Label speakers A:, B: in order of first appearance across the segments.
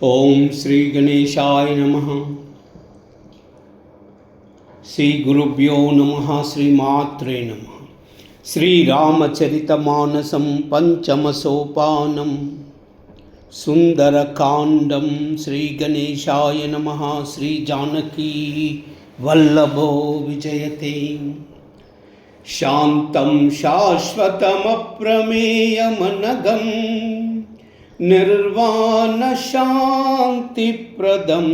A: ओम श्री गणेशाय नमः। श्री गुरुभ्यो नमः। श्री मात्रे नमः। श्री रामचरितमानसं पंचम सोपानम सुंदरकांडम। श्री गणेशाय नमः। श्री जानकी वल्लभो विजयते। शांतं शाश्वतमप्रमेयमनघं निर्वाण शांतिप्रदं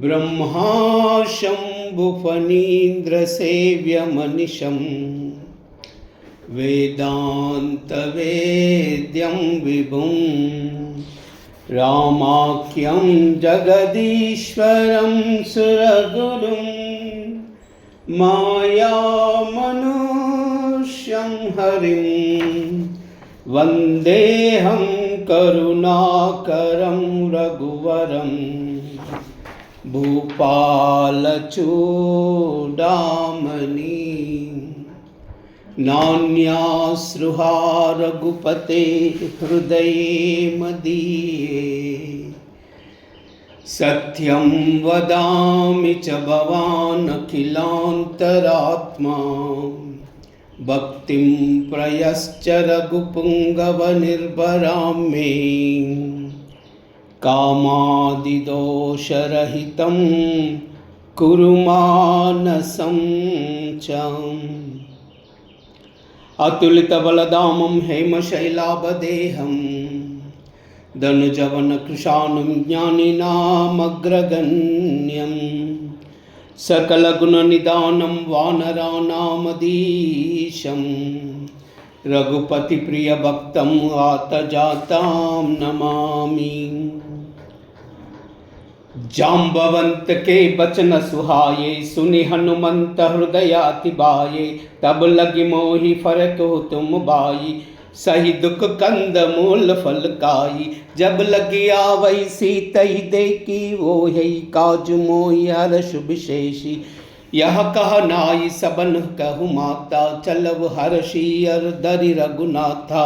A: ब्रह्मा शंभुफणीन्द्रसेव्यमनिशं वेदान्तवेद्यं विभुं रामाख्यं जगदीश्वरं सुरगुरुं मायामनुष्यं हरिं वन्देऽहं करुणाकरं रघुवरं भूपालचूडामणि नान्यास्रुहा रघुपते हृदये मदीये सत्यं वदामि च भवान् अखिलान्तरात्मा भक्तिं प्रयश्च रघुपुङ्गवनिर्भरां मे कामादिदोषरहितं कुरु मानसं च। अतुलितबलधामं हेमशैलाभदेहं धनुजवनकृशानं ज्ञानिनामग्रगण्यं सकलगुणनिधानं वानराणामधीशं रघुपतिप्रियभक्तं आतजातां नमामि। जाम्बवंत के बचन सुहाये सुनि हनुमंत हृदयाति बाये तब लगी मोहि फरको तुम बाई सही दुख कंद मूल फल काई जब लगी आवई सीतई देखी वो है काज मोहि हर्ष विशेषी यह कह नाई सबन कहु माता चलव हर्षी अर दरि रघुनाथा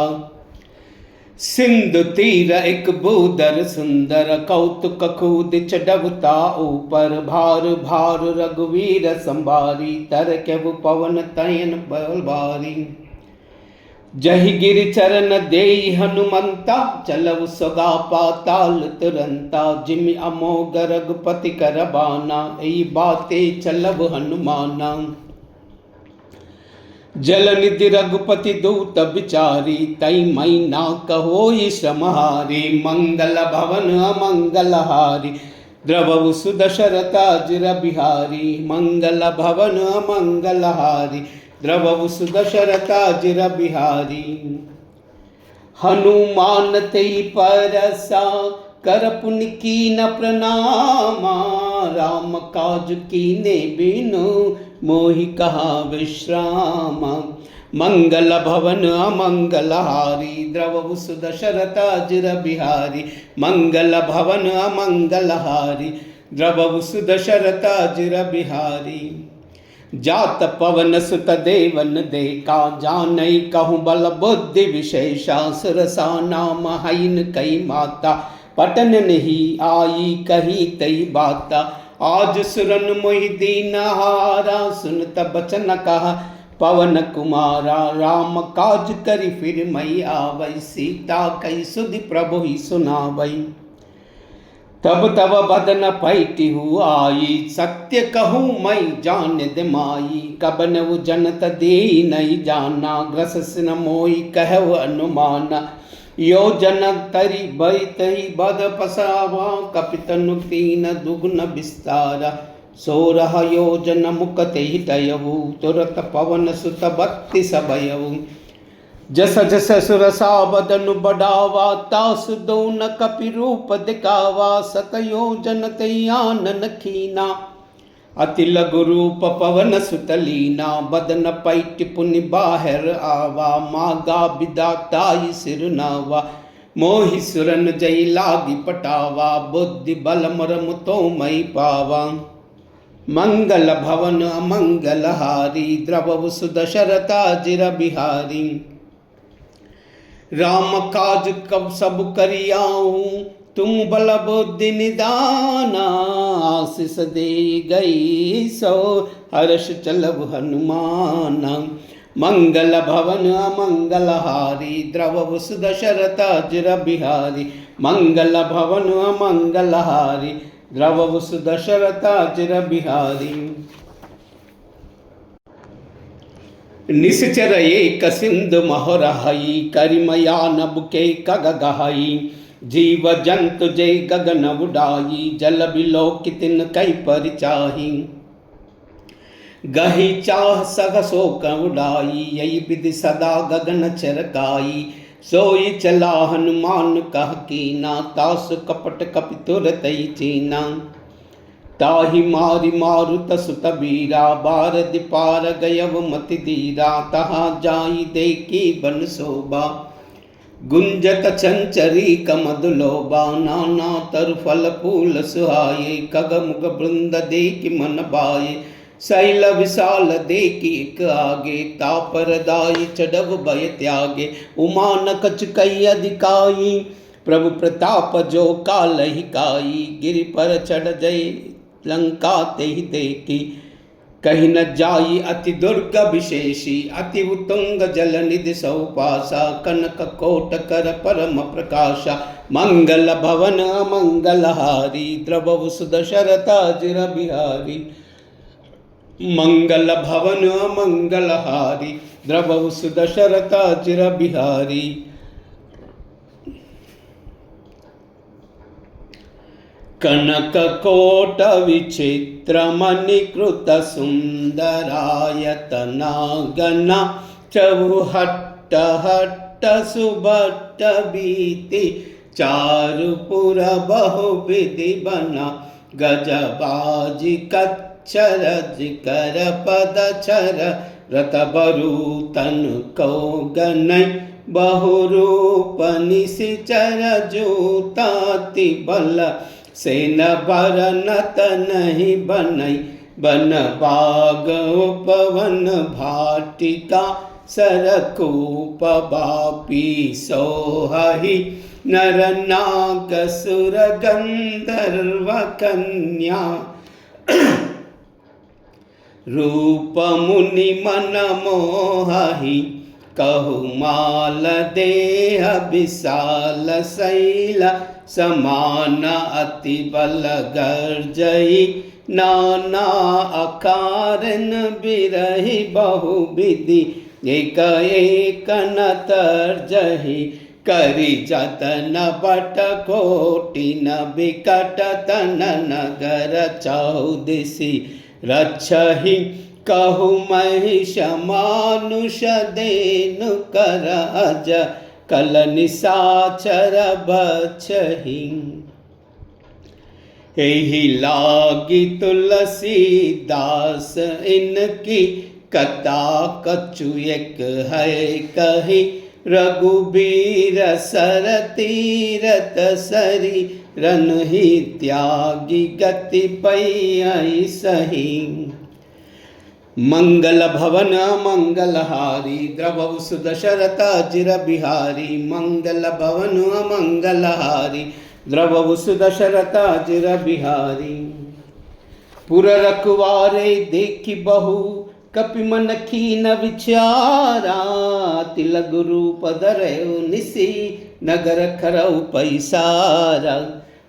A: सिंधु तीर एक बूदर सुंदर कौतुक कूद चढ़वता ऊपर भार भार रघुवीर संभारी तर केव पवन तयन बलबारी जहि गिर चरण देई हनुमंता चलव सगा पाताल तुरंता जिमि अमोघ रघुपति कर बाना ई बाते चलव हनुमाना जलनिधि रघुपति दूत बिचारी तई मई ना कहो श्रमहारी मंगल भवन अमंगलहारी द्रवहु सुदशरथाजिर बिहारी मंगल भवन अमंगलहारी द्रवहु सुदशरथाजिर बिहारी हनुमान तेई परसा कर पुनि कीन प्रणामा राम काज कीने बिनु मोहि कहा विश्राम मंगल भवन अमंगलहारी द्रवहु सुदशरथाजिर बिहारी मंगल भवन अमंगलहारी द्रवहु सुदशरथाजिर बिहारी जात पवन सुत देवन देखा जानई कहूँ बल बुद्धि विशेषा सुरसा नाम हईन कई माता पटन नहीं आई कही तई बाता आज सुरन मोहि दीन हारा सुनत बचन कहा पवन कुमारा राम काज करि फिर मई आवई सीता कई सुधि प्रभु ही सुनावई तब तब बदन पैटी आई सत्य कहूँ मई जान दिमाई कबन जनत दे नहीं जाना ग्रस सिन मोई कहव अनुमाना योजन तरी बई तही बद पसावा कपितनु तीन दुगुन विस्तारा 16 योजन मुकते तयऊ तुरत पवन सुत 32 भयऊ जस जस सुरसा बदनु बढ़ावा तास दोन कपि रूप दिखावा सत योजन तई आनन खीना अति लघु रूप पवन सुतलीना बदन पैट पुनि बाहर आवा मागा विदाताई सिरनावा मोहि सुरन जई लागी पटावा बुद्धि बल मरम तो मई पावा मंगल भवन अमंगलहारी द्रवहु सुदशरथाजिर बिहारी राम काज कब सब करियाऊँ तुम बल बुद्धि निदाना, आशीष दे गई सो हर्ष चलब हनुमाना। मंगल भवन अमंगल हारी, द्रवहु सुदशरथ अजिर बिहारी। मंगल भवन अमंगल हारी, द्रवहु सुदशरथ अजिर बिहारी। निश्चर एक सिंधु महोरहई, करिमया नभ के कगगहई। जीव जंतु जय गगन उडाई, जल बिलोक तिन कई परिचाही। गही चाह सग शोक उडाई, यही विधि सदा गगन चरकाई। सोई चला हनुमान कह कीना, तासु कपट कपि तुरतई चीना। ताहि मारि मारुत सुत बीरा, बारदि पार गयव मति धीरा। तहाँ जाई देखी बन शोभा, गुंजत चंचरी कमदलोबा। नाना तरु फल फूल सुहाये, खग मुग वृंद देखि मन भाये। शैल विशाल देखि एक आगे, तापरदायी चढ़व भय त्यागे। उमा न कछ कई अधिकाई, प्रभु प्रताप जो कालहि काई। गिरि पर चढ़ जय लंका तेहि देखी, कहीं न जाई अति दुर्ग विशेषी। अति उत्तुंग जल निधि सौपासा, कनक कोट कर परम प्रकाशा। मंगल भवन मंगल हारी, द्रवहु सुदशरथ अजिर बिहारी। मंगल भवन मंगल हारी, द्रवहु सुदशरथ अजिर बिहारी। कनक कोट विचित्र मणिकृत सुंदरायतना गना। चौहट्ट हट्ट सुभट्ट बीति, चारुपुर बहुविधि बना। गजबाजी कच्छर जिकर पदछर, रतबरूतन को गनय। बहुरूप निशिचर जूताति बल, सेन बरनत नहीं बनई। बन बाग उपवन भाटिका, सरकूप बापी सोहहि। नर नाग सुर गंधर्व कन्या, रूप मुनि मन मोहहि। कहु माल देह विशाल शैल, समान अति बल गर्जई। नाना अकारन बिरहि बहुविधि, एक एक न तर्जहि। करि जतन बट कोटि न बिकट तन, नगर चौदिसि रक्षहि। कहु महिष मानुष देनु कर अज, कल निशाचर बछहि। एहि लागी तुलसीदास इनकी, कथा कछु एक है कही। रघुबीर सर तीरथ सरी, रनहि त्यागी गति पई सही। मंगल भवन मंगल हारी, द्रवहु सुदशरथ अजिर बिहारी। मंगल भवन मंगल हारी, द्रवहु सुदशरथ अजिर बिहारी। पुर रखवारे देखि बहु, कपि मन कीन विचारा। तिलक रूप धरऊ निसी, नगर खरऊ पैसारा।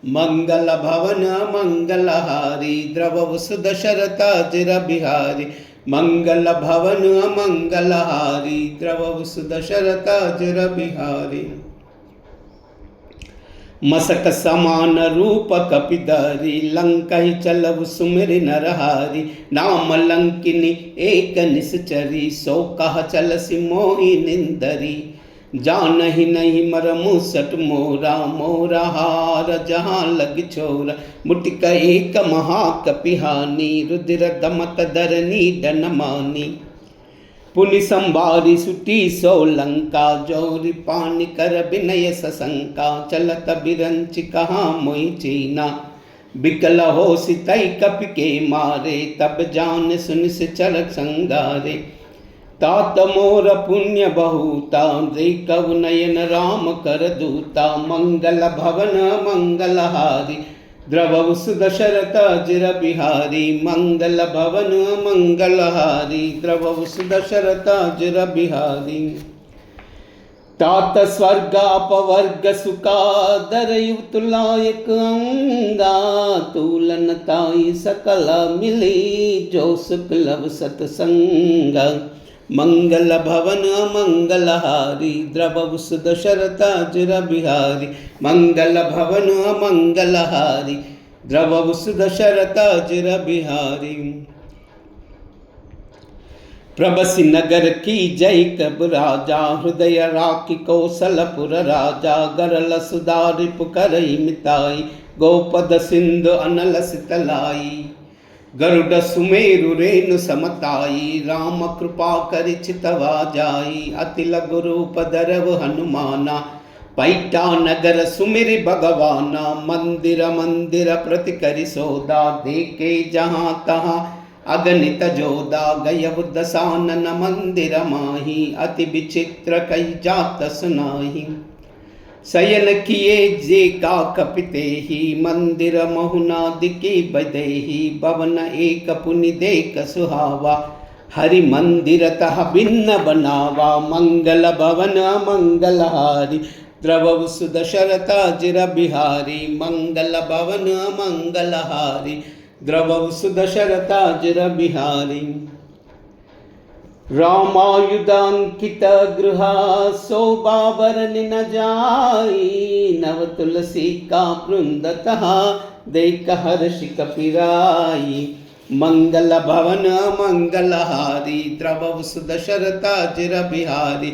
A: मंगल भवन मंगल हारी, द्रवहु सुदशरथ अजिर बिहारी। मंगल भवन मंगल हारी, द्रवहु सुदशरथ अजिर बिहारी। मसक समान रूप कपिधरी, लंकहि चलऊ सुमिरि नरहारी। नाम लंकिनी एक निश्चरी, सो कह चलसि मोहि निंदरी। जानहि नहीं मर मुसट मोरा, मोरा हार जहाँ लग छोरा। मुटिक एक महाकपिहानी, रुधिर दमक धरनी डन मानी। पुनि संभारी सुटी सो लंका, जोरि पानि कर विनय सशंका। चलत बिरंचि कहाँ मोहि चीना, बिकल होसि तै कपि के मारे। तब जान सुन से चर संगारे, तात मोर पुण्य बहुता देखव नयन राम कर दूता मंगल भवन मंगलहारी द्रवौ सुदशरथ अजिर बिहारी मंगल भवन मंगलहारी द्रवौ सुदशरथ अजिर बिहारी तात स्वर्ग अपवर्ग सुखादर युतुलायक अंगा तूलन ताई सकल मिली जो सुख लव सतसंग मंगल भवन मंगलहारी द्रवौ सुदशरथ अजिर बिहारी मंगल भवन मंगलहारी द्रवौ सुदशरथ अजिर बिहारी प्रबसी नगर की जय कब राजा हृदय राखी कौशलपुर राजा गरल सुधारिप करई मिताई गोपद सिंधु अनल सितलाई गरुड़ सुमेरु रेणु समताई राम कृपा करि चितवा जाई अति लघु रूप धरव हनुमाना पैठा नगर सुमिर भगवाना मंदिर मंदिर प्रति करि सोदा देखे जहाँ तहाँ अगणित जोदा गय दसानन मंदिर माही अति विचित्र कई जात सुनाही शयन किए जे का कपिते ही मंदिर महुनादि के बदेही भवन एक पुनि देख सुहावा हरि मंदिर तह भिन्न बनावा मंगल भवन मंगलहारी द्रवौ सुदशरथ अजिर बिहारी मंगल भवन मंगलहारी द्रवौ सुदशरथ अजिर बिहारी रामायुधांकित गृहा शोभावरनि न जाई नव तुलसी का वृंदतः देख हर्षि कपिराई मंगल भवन मंगलहारी द्रवौ सुदशरथ अजिर बिहारी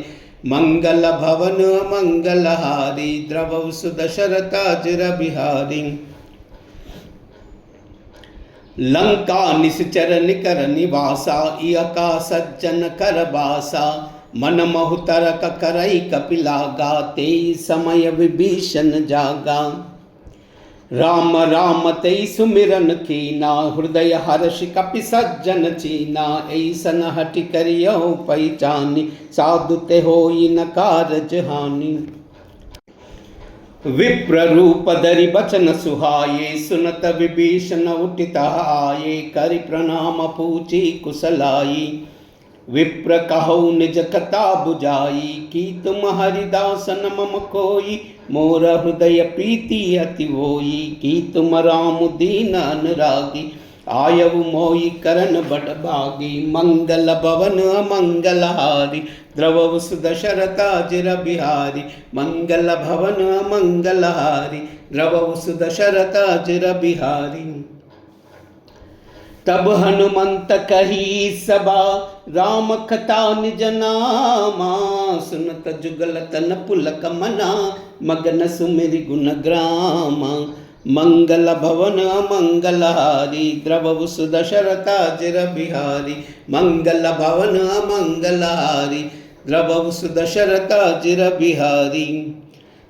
A: मंगल भवन मंगलहारी द्रवौ सुदशरथ अजिर बिहारी लंका निश्चर निकर निवासा इयका सज्जन कर बासा मन महुतरक करई कपिलागा ते समय विभीषण जागा राम राम ते सुमिरन कीना हृदय हर्षि कपि सज्जन चीना ऐसन हटि करियो पहचानी साधु ते होई न कारज हानि विप्र रूप धरि बचन सुहाये सुनत विभीषण उठित आये करि प्रणाम पूछी कुशलाई विप्र कहौ निज कथा बुझाई की तुम हरिदासन मम कोई मोर हृदय प्रीति अति होई की तुम राम दीन अनुरागी आयव मोई करन बड़ भागी मंगल भवन मंगलहारी द्रवौ सुदशरथ अजिर बिहारी मंगल भवन मंगलहारी द्रवौ सुदशरथ अजिर बिहारी तब हनुमंत कही सभा राम कथा निज नामा सुनत जुगल तन पुलक मना मगन सुमिरि गुण ग्रामा मंगल भवन मंगलहारी द्रवौ सुदशरथ अजिर बिहारी मंगल भवन मंगलहारी द्रवौ सुदशरथ अजिर बिहारी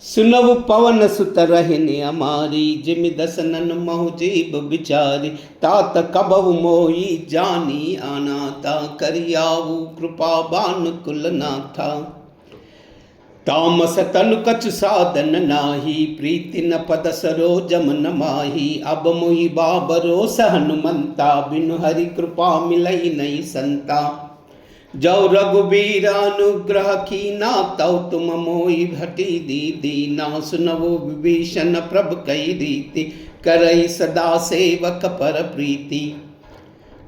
A: सुनव पवन सुत रहने अमारी जिमि दसनन महु जीव बिचारी तात कबहु मोही जानी आनाता करियाऊ कृपा बान कुल नाथा तामस तनु कछु साधन नाही प्रीति न पद सरोज मन माही अब मोहि बाबरो हनुमंता बिनु हरि कृपा मिलई नहीं संता जो रघुबीर अनुग्रह कीना तौ तुम मोहि भटी दीना सुनवो विभीषण प्रभ कई रीति करई सदा सेवक पर प्रीति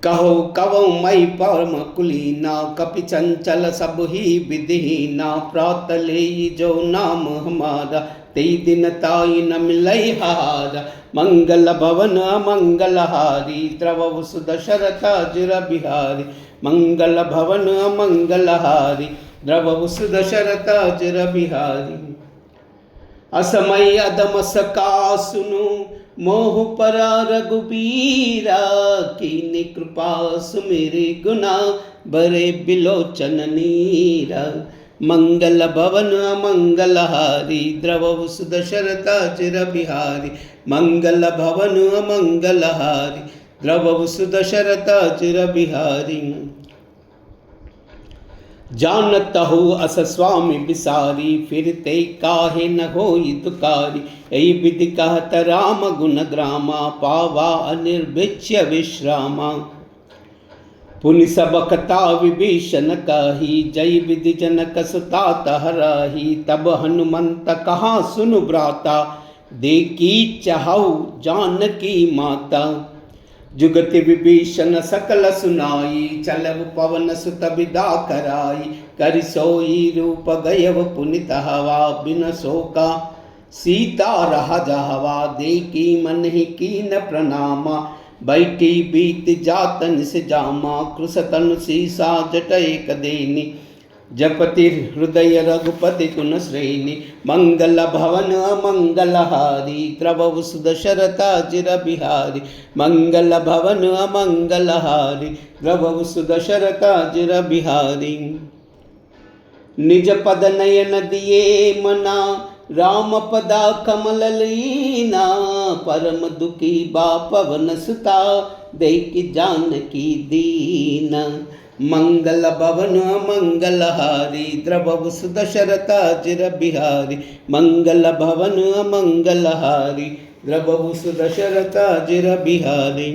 A: कहो कवौ मई परम कुलीना कपि चंचल सब ही विधिहीना प्रात ले जो नाम हमारा तेई दिन ताई न मिलई हारा मंगल भवन मंगलहारी द्रवौ सुदशरथ अजिर बिहारी मंगल भवन मंगलहारी द्रवौ सुदशरथ अजिर बिहारी असमय अदम सका सुनु मोह परा रघुबीरा कीनी कृपा सुमिरि गुना बरे बिलोचन नीरा मंगल भवन मंगलहारी द्रवौ सुदशरथ अजिर बिहारी मंगल भवन मंगलहारी द्रवौ सुदशरथ अजिर बिहारी जानतहु अस स्वामी बिसारी, फिरते काहे न होई दुकारी। यही विधि कहत राम गुण ग्रामा, पावा अनिर्भिच्य विश्रामा। पुनि सबकता विभीषण कही, जय विधि जनक सुता तहरही। तब हनुमंत कहा सुनु भ्राता, देखी चहु जानकी माता। जुगति विभीषण सकल सुनाई, चलव पवन सुत विदा कराई। कर सोई रूप गयव पुनित हवा, बिन शोका सीता रहा जहवा। देखी मन ही कीन प्रणामा, बैठी बीत जातन से जामा। कृषतन सीसा जटैक देनी, जपति हृदय रघुपति गुण श्रेणी। मंगल भवन अमंगलहारी, द्रवहु सुदशरथ अजिर बिहारी। मंगल भवन अमंगलहारी, द्रवहु सुदशरथ अजिर बिहारी। निज पद नयन दिए मना, राम पदा कमल लीना। परम दुखी बा पवन सुता, देखि जानकी दीना। मंगल भवन मंगलहारी, द्रवहु सुदशरथ अजिर बिहारी। मंगल भवन मंगलहारी, द्रवहु सुदशरथ अजिर बिहारी।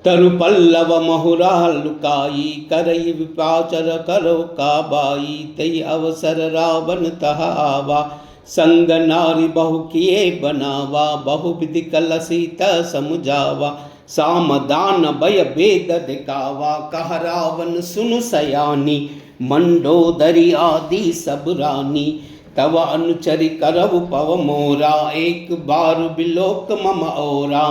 A: तरु पल्लव महुरा लुकाई, करई विपाचर करो काबाई। तई अवसर रावण तह आवा, संग नारी बहु किए बनावा। बहु विधि कल सीता समुझावा, साम दान भय भेद दिखावा। कह रावण सुन सयानी, मंडोदरी आदि सब रानी। तव अनुचरि करव पव मोरा, एक बार बिलोक मम ओरा।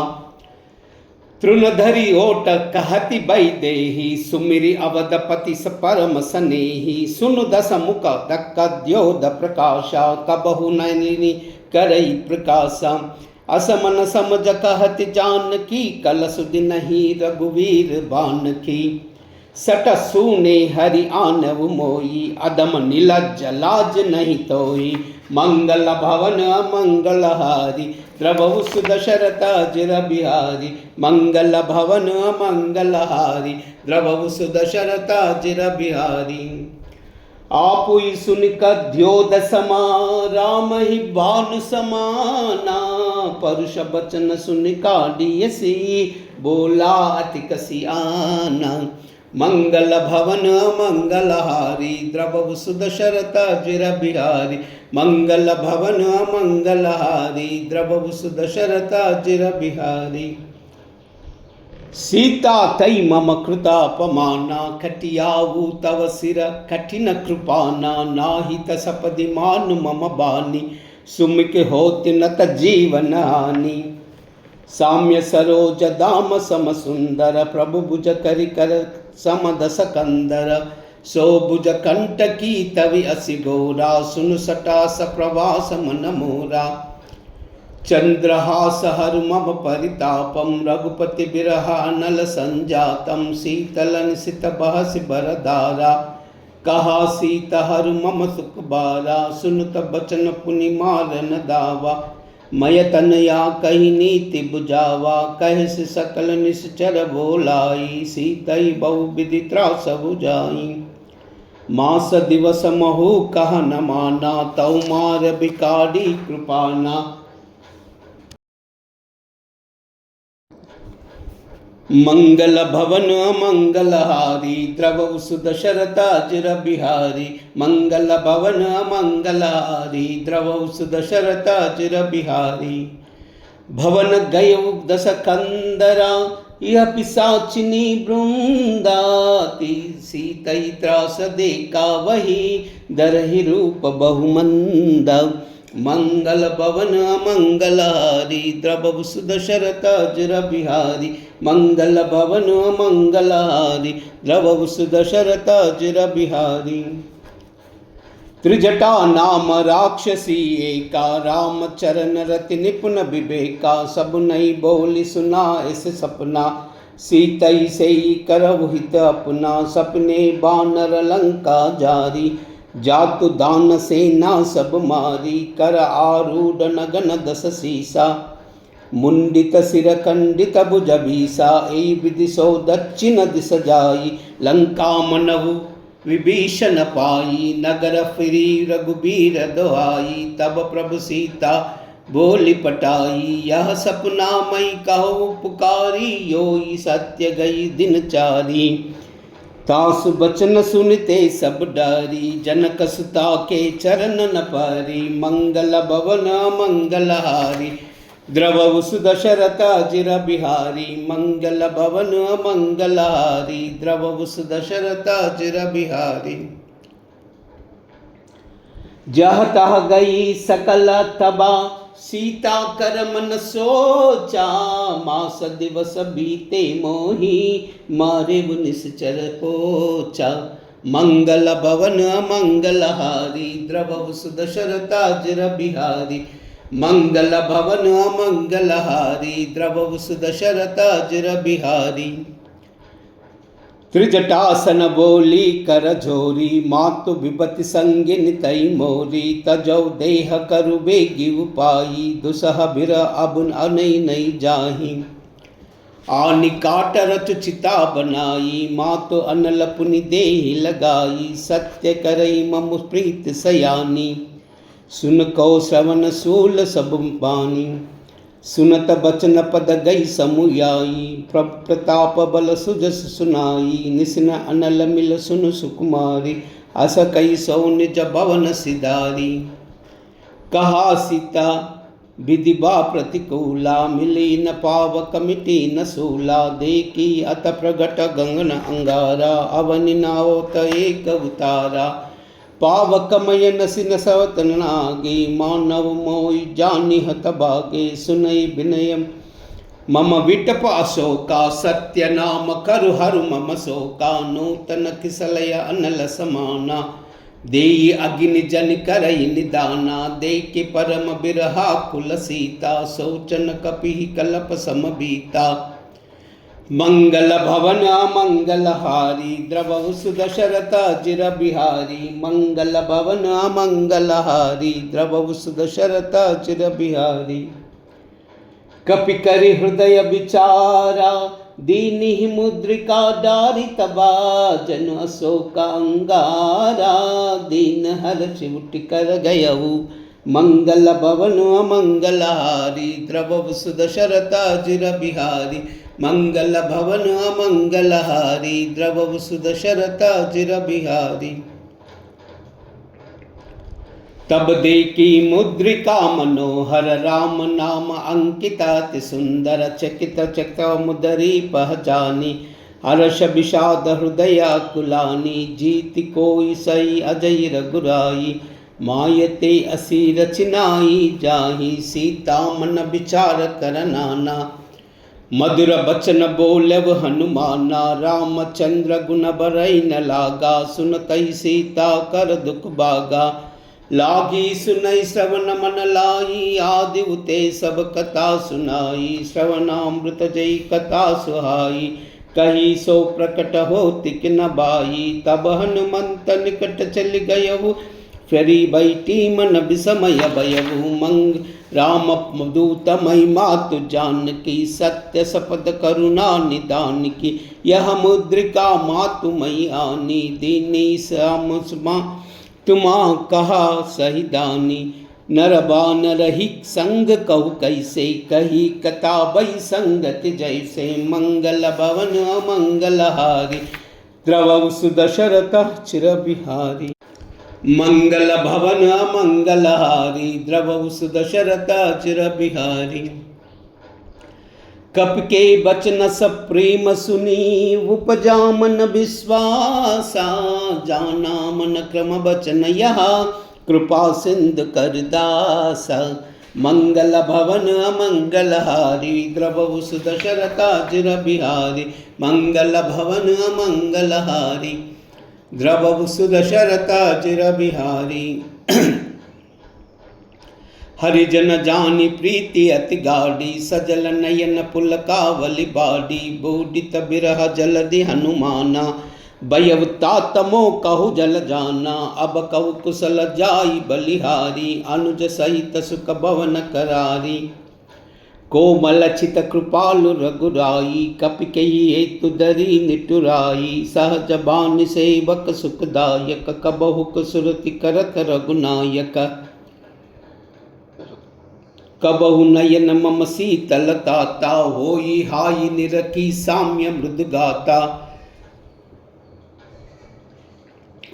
A: तृणधरी ओट कहति बई देही, सुमिरि अवधपति परम सनेही। सुनु दस मुख दक्कद्योत प्रकाशा, कबहु नयनि करई प्रकाशा। असमन समझ कहति जानकी, कलस दिनहि रघुवीर बानकी। सट सूने हरि आनव मोई, अदम नीलज लाज नहीं तोई। मंगल भवन अमंगलहारी, द्रवहु सुदशरथ अजिर बिहारी। मंगल भवन अमंगलहारी, द्रवहु सुदशरथ अजिर बिहारी। आपुई सुनिक द्योद समा, राम ही भानु समाना। परुष बचन सुनिका डियसी, बोला अति कसियाना। मंगल भवन मंगलहारी, द्रवहु सुदशरथ अजिर बिहारी। मंगल भवन मंगलहारी, द्रवहु सुदशरथ अजिर बिहारी। सीता तई मम कृतापमाना, खटियाऊ तव सिर कठिन कृपाना। नाही तसपदि मान मम बानी, सुमिक होति न त जीवन हानि। साम्य सरोज दाम सम सुंदर, प्रभु भुज करि कर समदस कंदर। सो भुज कंटकी तवि असि गोरा, सुन सटास प्रवास मन मोरा। चंद्रहास हरुमभ परितापम, रघुपति बिरहा नल संजातम। शीतल निशित बहसि बरदारा, कहा सीत हरु मम सुख बारा। सुनत बचन पुनि मारन दावा, मय तनया कही नीति बुझावा। कहस सकल निश्चर बोलाई, सीतई बहु विधि त्रास बुझाई। मास दिवस महु कह न माना, तौ मार बिकारी कृपाना। मंगल भवन अमंगलहारी, द्रवहु सुदशरथ अजिर बिहारी। मंगल भवन अमंगलहारी, द्रवहु सुदशरथ अजिर बिहारी। भवन गयउ दस कंदरा, यह पिशाचिनी बृंदाती। सीतई त्रास देखा वही, दरहि रूप बहुमंदा। मंगल भवन अमंगलहारी, द्रवहु सुदशरथ अजिर बिहारी। मंगल भवन अमंगलहारी, द्रवहु सुदशरथ अजिर बिहारी। त्रिजटा नाम राक्षसी एका, राम चरण रति निपुण विवेका। सब नई बोली सुना इस सपना, सीतई से करहु हित अपना। सपने बानर लंका जारी, जातु दान सेना सब मारी। कर आरूढ़ नगन दस सीसा, मुंडित सिर खंडित भुज भीसा एई विधि सो दक्षिण दिस जाई। लंका मनहु विभीषण पाई नगर फिरी रघुबीर दोहाई। तब प्रभु सीता बोली पटाई यह सपना मई कहो पुकारी योई सत्य गई दिन चारी। तासु बचन सुनते सब डारी जनक सुता के चरण न पारी। मंगल भवन मंगलहारी द्रवहु सुदशरथ अजिर बिहारी। मंगल भवन मंगलहारी द्रवहु सुदशरथ अजिर बिहारी। जह तह गई सकल तबा सीता कर मन सोचा। मास दिवस बीते मोही मारे निश्चर पोचा। मंगल भवन मंगलहारी द्रवहु सुदशरथ अजिर बिहारी। मंगल भवन मंगलहारी द्रवहु सुदशरथ अजिर बिहारी। त्रिजटासन बोली कर झोरी मातु विपति संगिन तई मोरी। तजौ देह करु बेगी उपाई दुसह बिर अबुन अनई नई जाही। आनि काट रच चिता बनाई मातु अनल पुनि देहि लगाई। सत्य करई मम प्रीत सयानी सुन को श्रवण सूल सब बानी। सुनत बचन पद गई समुयाई प्रताप बल सुजस सुनाई। निस्न अनल मिल सुन सुकुमारी अस कई सौ निज भवन सिधारी। कहा सीता विधि बा प्रतिकूला मिली न पावक मिटी न सूला। देखी अत प्रगट गंगन अंगारा अवनि नावत एक उतारा। पावकमय नसिन सवतन नागे मानव मोई जानि हत भागे। सुनई विनय मम विटप अशोका सत्य नाम करु हरु मम शोका। नूतन किसलय अनल समाना देई अग्नि जन करई निदाना। देके परम बिरहा कुल सीता सोचन कपि कलप समबीता। मंगल भवन मंगलहारी द्रवहु सुदशरथ अजिर बिहारी। मंगल भवन मंगलहारी द्रवहु सुदशरथ अजिर बिहारी। कपि करि हृदय विचारा दीनि मुद्रिका डारी। तबा जन अशोका अंगारा दीन हर्ष उठ कर गयऊ। मंगल भवन मंगलहारी द्रवहु सुदशरथ अजिर बिहारी। मंगल भवन मंगलहारी द्रवहु सुदशरथ अजिर बिहारी। तब देखी मुद्रिका मनोहर राम नाम अंकिता अति सुंदर। चकित चकित मुदरी पहचानी हर्ष विषाद हृदय कुलानी। जीति कोई सही अजय रघुराई मायते असी रचनाई जाही। सीता मन विचार कर नाना मधुर बचन बोलव हनुमाना। रामचंद्र गुण बरई न लागा सुनतई सीता कर दुख बागा। लागी सुनई श्रवण मन लाई आदि उते सब कथा सुनाई। श्रवणामृत जई कथा सुहाई कही सो प्रकट हो तिक न बाई। तब हनुमंत निकट चल गयहु फेरी बैठी मन विसमय भयहु। मंग राम दूत महिमा तु जानकी सत्य सपद करुणा निदान की। यह मुद्रिका मातु मई आनी दीनी श्याम तुमा कहा सही दानी। नर बानर ही संग कहु कैसे कही कथा बई संगत जैसे। मंगल भवन मंगलहारी द्रवहु सुदशरथ चिर बिहारी। मंगल भवन मंगलहारी द्रवहु सुदशरथ चिर बिहारी। कप के बचन सब प्रेम सुनी उपजा मन विश्वासा। जाना मन क्रम बचन यहाँ कृपा सिंधु कर दासा। मंगल भवन मंगलहारी द्रवहु सुदशरथ चिर बिहारी। मंगल भवन मंगलहारी द्रवहु सुदशरथ चिर बिहारी। हरिजन जानी प्रीति अति गाढ़ी सजल नयन पुल कावली बाड़ी। बूढ़ित बिरह जलधि हनुमाना भयउ तातमो कहु जल जाना। अब कहु कुशल जाई बलिहारी अनुज सहित सुख भवन करारी। कोमल चित कृपालु रघुराई, कपि कही हेतु धरी निटुराई। सहज बान सेवक सुखदायक, कबहुक सुरति करत रघुनायक। कबहु नयन मम शीतल ताता, होई हाई निरखी साम्य मृद गाता।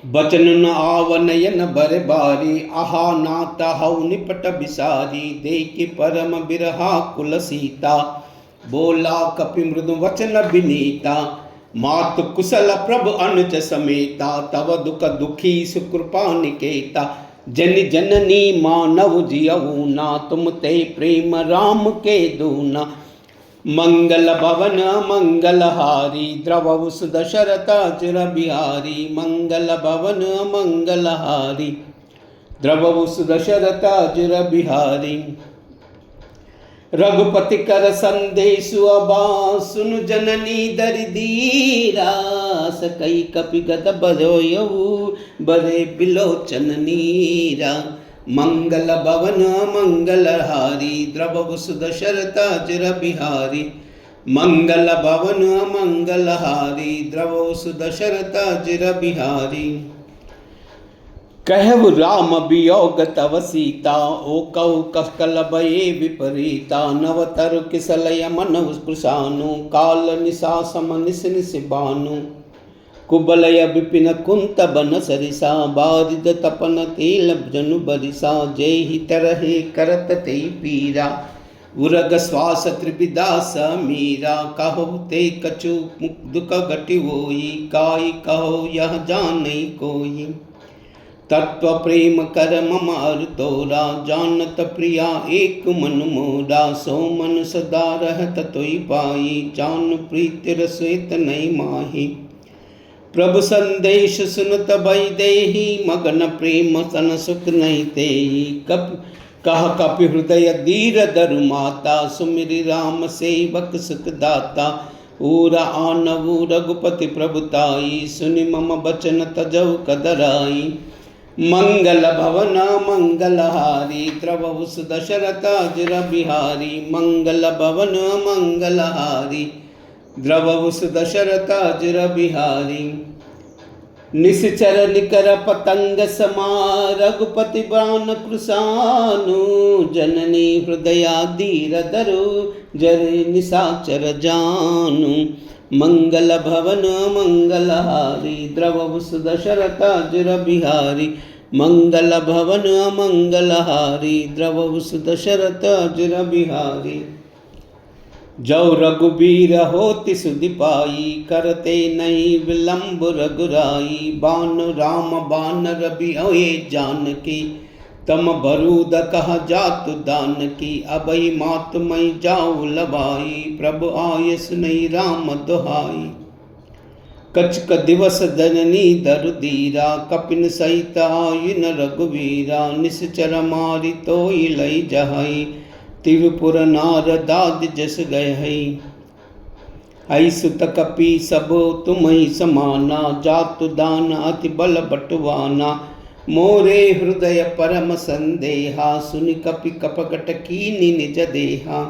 A: बचन न आव नयन बर बारी, आहा नाथ हऊ निपट बिसारी। देखि परम बिरहा कुल सीता, बोला कपि मृदु वचन विनीता। मातु कुशल प्रभु अनुज समेता, तव दुख दुखी सुकृपा निकेता। जन जननी मानव जियऊना, तुम ते प्रेम राम के दूना। मंगल भवन मंगलहारी, द्रवहु सुदशरथ चिर बिहारी। मंगल भवन मंगलहारी, द्रवहु सुदशरथ चिर बिहारी। रघुपति कर संदेशु अबा, सुनु जननी दरि धीरा। सकई कपि गद बरोयऊ, बरे बिलोचन नीरा। मंगल भवन मंगलहारी, द्रवहु सुदशरथ चिर बिहारी। मंगल भवन मंगलहारी, द्रवहु सुदशरथ चिर बिहारी। कहु राम वियोग तव सीता, ओ कहु कल भये विपरीता। नव तरु किसलय मन स्पृशानु, काल निशा सम निस निस बानु। कुबलय विपिन कुंत बन सरिसा, बारिद तपन तेल जनु बरिसा। जेहि तरहे करत ते पीरा, उरग श्वास त्रिविदा मीरा। कहो ते कछु दुख घटि होई, काई कहो यह जानै कोई। तत्व प्रेम कर मम अर तोरा, जानत प्रिया एक मन मोरा। सो मन सदा रहत तोई पाई, जान प्रीति रसोत नहीं माही। प्रभु संदेश सुनत भई देहि, मगन प्रेम सन सुख नहीं तेहि। कह कपि हृदय धीर धरु माता, सुमिरि राम सेवक सुख दाता। ऊरा आनवु रघुपति प्रभुताई, सुनि मम बचन तजौ कदराई। मंगल भवन मंगलहारी, द्रवहु सुदशरथ चिर बिहारी। मंगल भवन मंगलहारी, द्रवहु सुदशरथ चिर बिहारी। निश्चर निकर पतंग समा, रघुपति बाण कृशानु। जननी हृदया धीर धरु, जरे निशाचर जानु। मंगल भवन मंगलहारी, द्रवहु सुदशरथ चिर बिहारी। मंगल भवन मंगलहारी, द्रवहु सुदशरथ चिर बिहारी। जो रघुबीर होति सुधि पाई, करते नहीं विलंब रघुराई। बान राम बानर बिहोए जानकी, तम भरूद कह जातु दान की। अबई मातु मई जाऊ लबाई, प्रभु आयस नहीं राम दुहाई। कछक दिवस जननी दरु धीरा, कपिन सहित आयिन रघुवीरा। निश्चर मारि तोई लई जहाई, तिवपुर नारदाद जस गए हई। सुत कपि सब तुमहि समाना, जातु दान अति बल बटवाना। मोरे हृदय परम संदेहा, सुनि कपि कपकट कीनि निज देहा।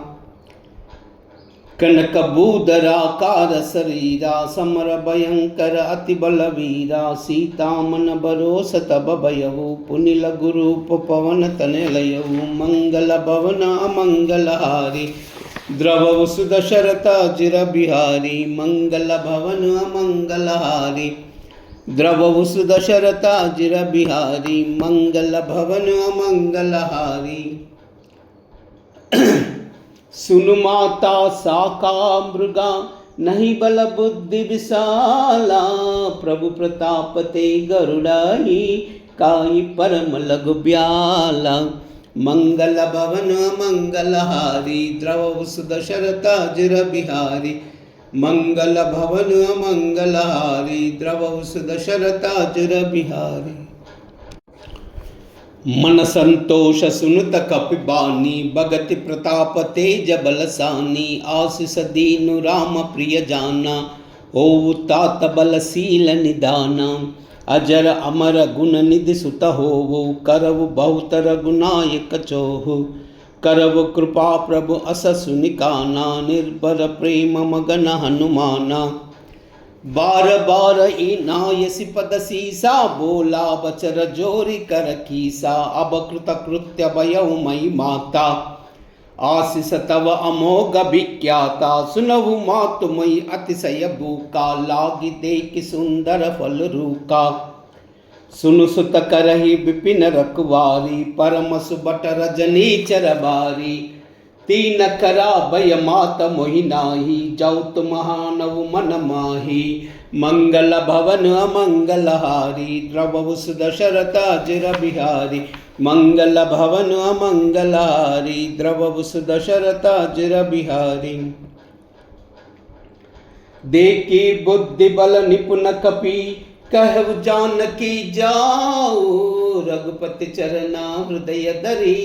A: कनक बूदराकार शरीरा, समर भयंकर अति बलवीरा। सीता मन बरोस तब भयऊ, पुनि लघु रूप पवन तनय लयऊ। मंगल भवन अमंगलहारी, द्रवहु सुदशरथ चिर बिहारी। मंगल भवन अमंगलहारी, द्रवहु सुदशरथ चिर बिहारी। मंगल भवन अमंगलहारी। सुनु माता साका मृगा, नहीं बल बुद्धि विशाला। प्रभु प्रताप ते गरुड़ाई, काई परम लघु ब्याला। मंगल भवन मंगलहारी, द्रवहु सुदशरथ चिर बिहारी। मंगल भवन मंगलहारी, द्रवहु सुदशरथ चिर बिहारी। मन संतोष सुनत कपिबानी, भगति प्रताप तेज बलसानी। आशीष दीनु राम प्रिय जाना, हो तात बलशील निदाना। अजर अमर गुण निधि सुत होवु, करवु बहुत रघुनायक चोहु। करव कृपा प्रभु अस सुनिकाना, निर्भर प्रेम मगन हनुमाना। बार बार नायसी पद सीसा, बोला बचर जोरी कर कीसा। अब कृत कृत्य भयउ मई माता, आशीष तव अमोघ विख्याता। सुनहु मातुमयि अतिशय भूखा, लागी देखि सुंदर फल रूखा। सुनु सुत करहि विपिन रखवारी, परम सुबट रजनी चरबारी। तीन करा भय मात मोहि नाही, जौत महानव मन माही। मंगल भवन अमंगलहारी, द्रवहु सुदशरथ अजिर बिहारी। मंगल भवन अमंगलहारी, द्रवहु सुदशरथ अजिर बिहारी। देखी बुद्धि बल निपुण कपि, कहु जानकी जाऊ। रघुपति चरना हृदय धरी,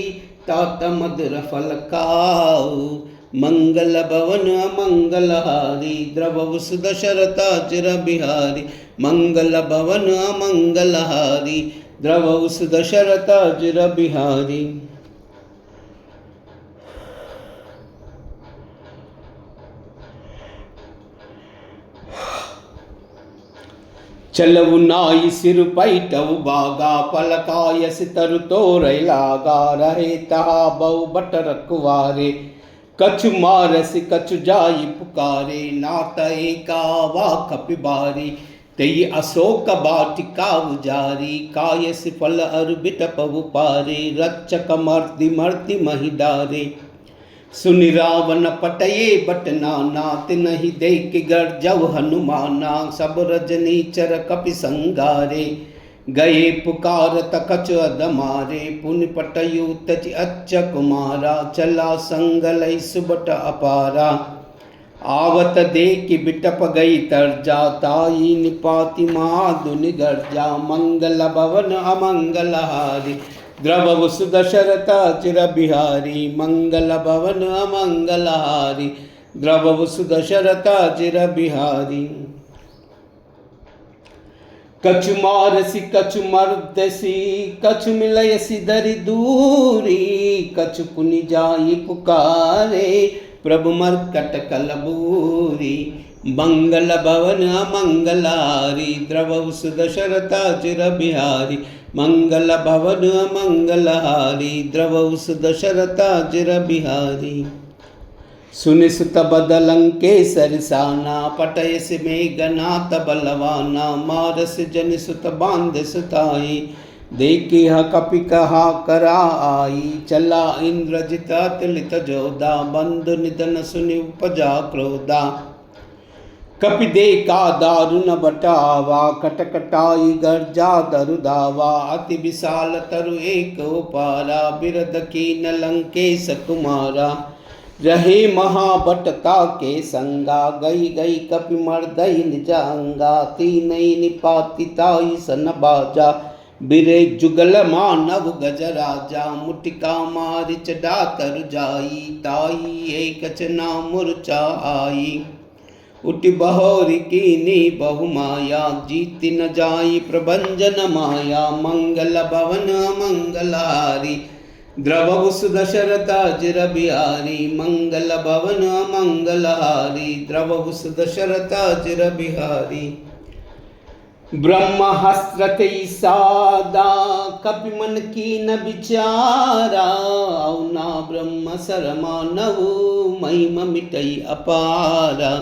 A: तात मधुर फल खाऊ। मंगल भवन अमंगलहारी, द्रवहु सुदशरथ अजिर बिहारी। मंगल भवन अमंगलहारी, द्रवहु सुदशरथ अजिर बिहारी। चलऊ नाई सिर पैटऊ बागा, पलकाय सितर तोरय लागा। रहे तहा बहु बट रखवारे, कछु मारस कछु जाई पुकारे। नात एका वा कपिबारी, तेई अशोक बाटिका उजारी। कायस फल अरु बिटपउ पारे, रक्षक मर्दि मर्दि महि डारे। सुनि रावण पटये बट नाना, तिनहि देख गर्जव हनुमाना। सब रजनी चर कपि संगारे, गए पुकारत कछु अधमारे। पुनि पटयु तजि अच्छ कुमारा, चला संग लई सुबट अपारा। आवत देखि बिटप गई तरजा, ताई निपाति महाधुनि गर्जा। मंगल भवन अमंगलहारी, द्रवहु सुदशरथ अजिर बिहारी। मंगल भवन अमंगलहारी, द्रवहु सुदशरथ अजिर बिहारी। कछु मारसी कछु मर्दसी, कछु मिलयसी दरि दूरी। कछु पुनि जाई पुकारे, प्रभु मर्कट कलबूरी। मंगल भवन अमंगलहारी, द्रवहु सुदशरथ अजिर बिहारी। मंगल भवन अमंगलहारी, द्रवहु सुदशरथ अजिर बिहारी। सुनि सुत बदलंकेश रिसाना, पटयस मेघनाथ बलवाना। मारस जनि सुत बांध सुताई, देखि कपि कहा करा आई। चला इंद्रजित अतुलित जोधा, बंधु निधन सुनि उपजा क्रोधा। कपि देखा दारुण बटावा, कटकटाई गर्जा दरु धावा। अति विशाल तरु एक उपारा, बिरध कीन लंकेश कुमारा। रहे महाबटता के संगा, गई गई कपि मर्दई निज अंगा। तीनई निपाति ताई सन बाजा, बिरे जुगल मानव गज राजा। मुटिका मारि चढ़ा तर जाई, ताई एक चना मूर्छा आई। उठि बहोरी कीनी बहुमाया, जीति न जाई प्रभंजन माया। मंगल भवन अमंगलहारी, द्रवहु सुदशरथ अजिर बिहारी। मंगल भवन अमंगलहारी, द्रवहु सुदशरथ अजिर बिहारी। ब्रह्मास्त्र कई सादा, कपि मन कीन विचारा। औना ब्रह्म सरमानवु, महिमा मिटई अपारा।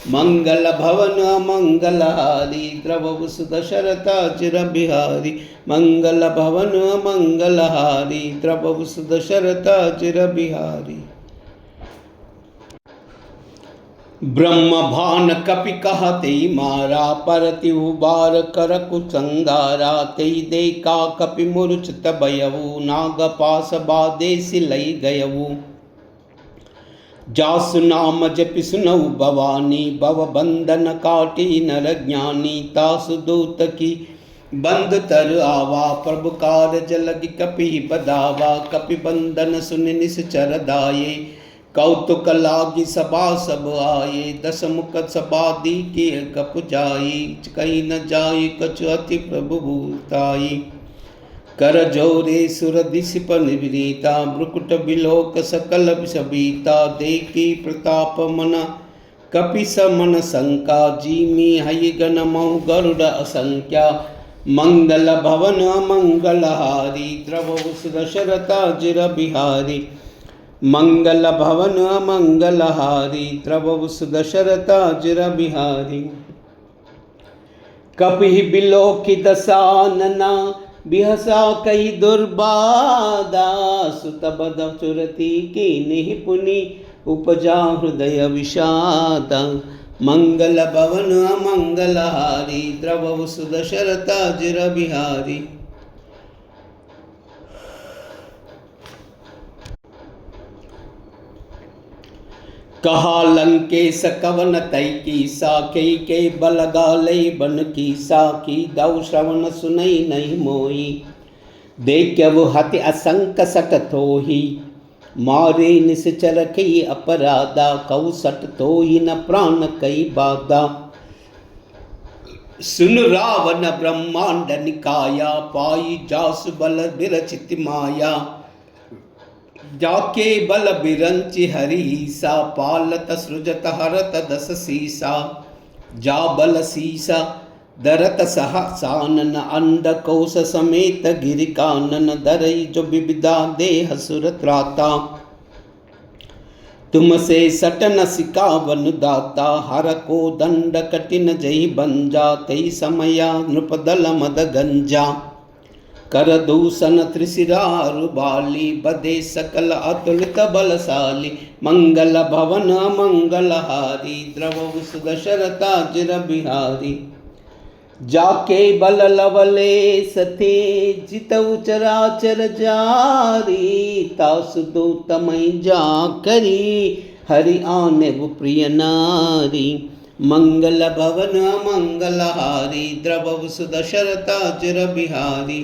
A: मंगल भवन अमंगलहारी, द्रवहु सुदशरथ अजिर बिहारी। मंगल भवन अमंगलहारी, द्रवहु सुदशरथ अजिर बिहारी। ब्रह्म भान कपि कहते मारा, परति उबार कर कुसंगारा। तेई देखा कपि मूर्छित भयउ, नाग पास बादेसि लई गयउ। जासु नाम जपि सुनऊ भवानी, भव बंधन काटी नर ज्ञानी। तासु दूत की बंद तर आवा, प्रभु कारज लगी कपि बदावा। कपि बंधन सुनि निश्चर दाये, कौतुक लागी सभा सब आये। दस मुख सबादी के कप जाई, कहीं न जाई कछु अति प्रभु भूताई। कर जोरे सुर दिशिप निवृता ब्रुकुट बिलोक सकल विषबीता देखी प्रताप मना कपिस मन शंका जीमी हय गण महु गरुड़ असंख्या मंगल भवन मंगलहारी द्रवहुस दशरथा जिर बिहारी मंगल भवन मंगलहारी द्रवहुस दशरथा जिर बिहारी कपि बिलोकि दसानना बिहसा कई दुर्बादा सुत बद चुरती की निहि पुनि उपजा हृदय विषादा मंगल भवन मंगलहारी द्रवहुस दशरथा जिर बिहारी कहा लंकेश कवन तई की सा के बल गाले बन की सा की दौ श्रवण सुनई नहीं मोई देखव हति असंक सट थोही मारे निश्चर कई अपराधा कौ सट थोही न प्राण कई बाधा सुन रावण ब्रह्मांड निकाया पाई जासु बल विरचित माया जाके बल बिरंचि हरीसा पालत सृजत हरत दस सीसा जा बल सीसा दरत सह सानन अंड कौश समेत गिरि कानन दरई जो विविधा देह सुर त्राता तुमसे सटन सिकावन दाता हर को दंड कठिन जही बंजा तई समया नृपदल मद गंजा कर दूषण त्रिशिरारु बाली बदे सकल अतुलित बलशाली मंगल भवन मंगलहारी द्रवहुस दशरथा जिर बिहारी जाके बल लवले सते जितऊ चराचर जारी तासु दूतमय जा करी हरि आने प्रिय नारी मंगल भवन मंगलहारी द्रवहुस दशरथा जिर बिहारी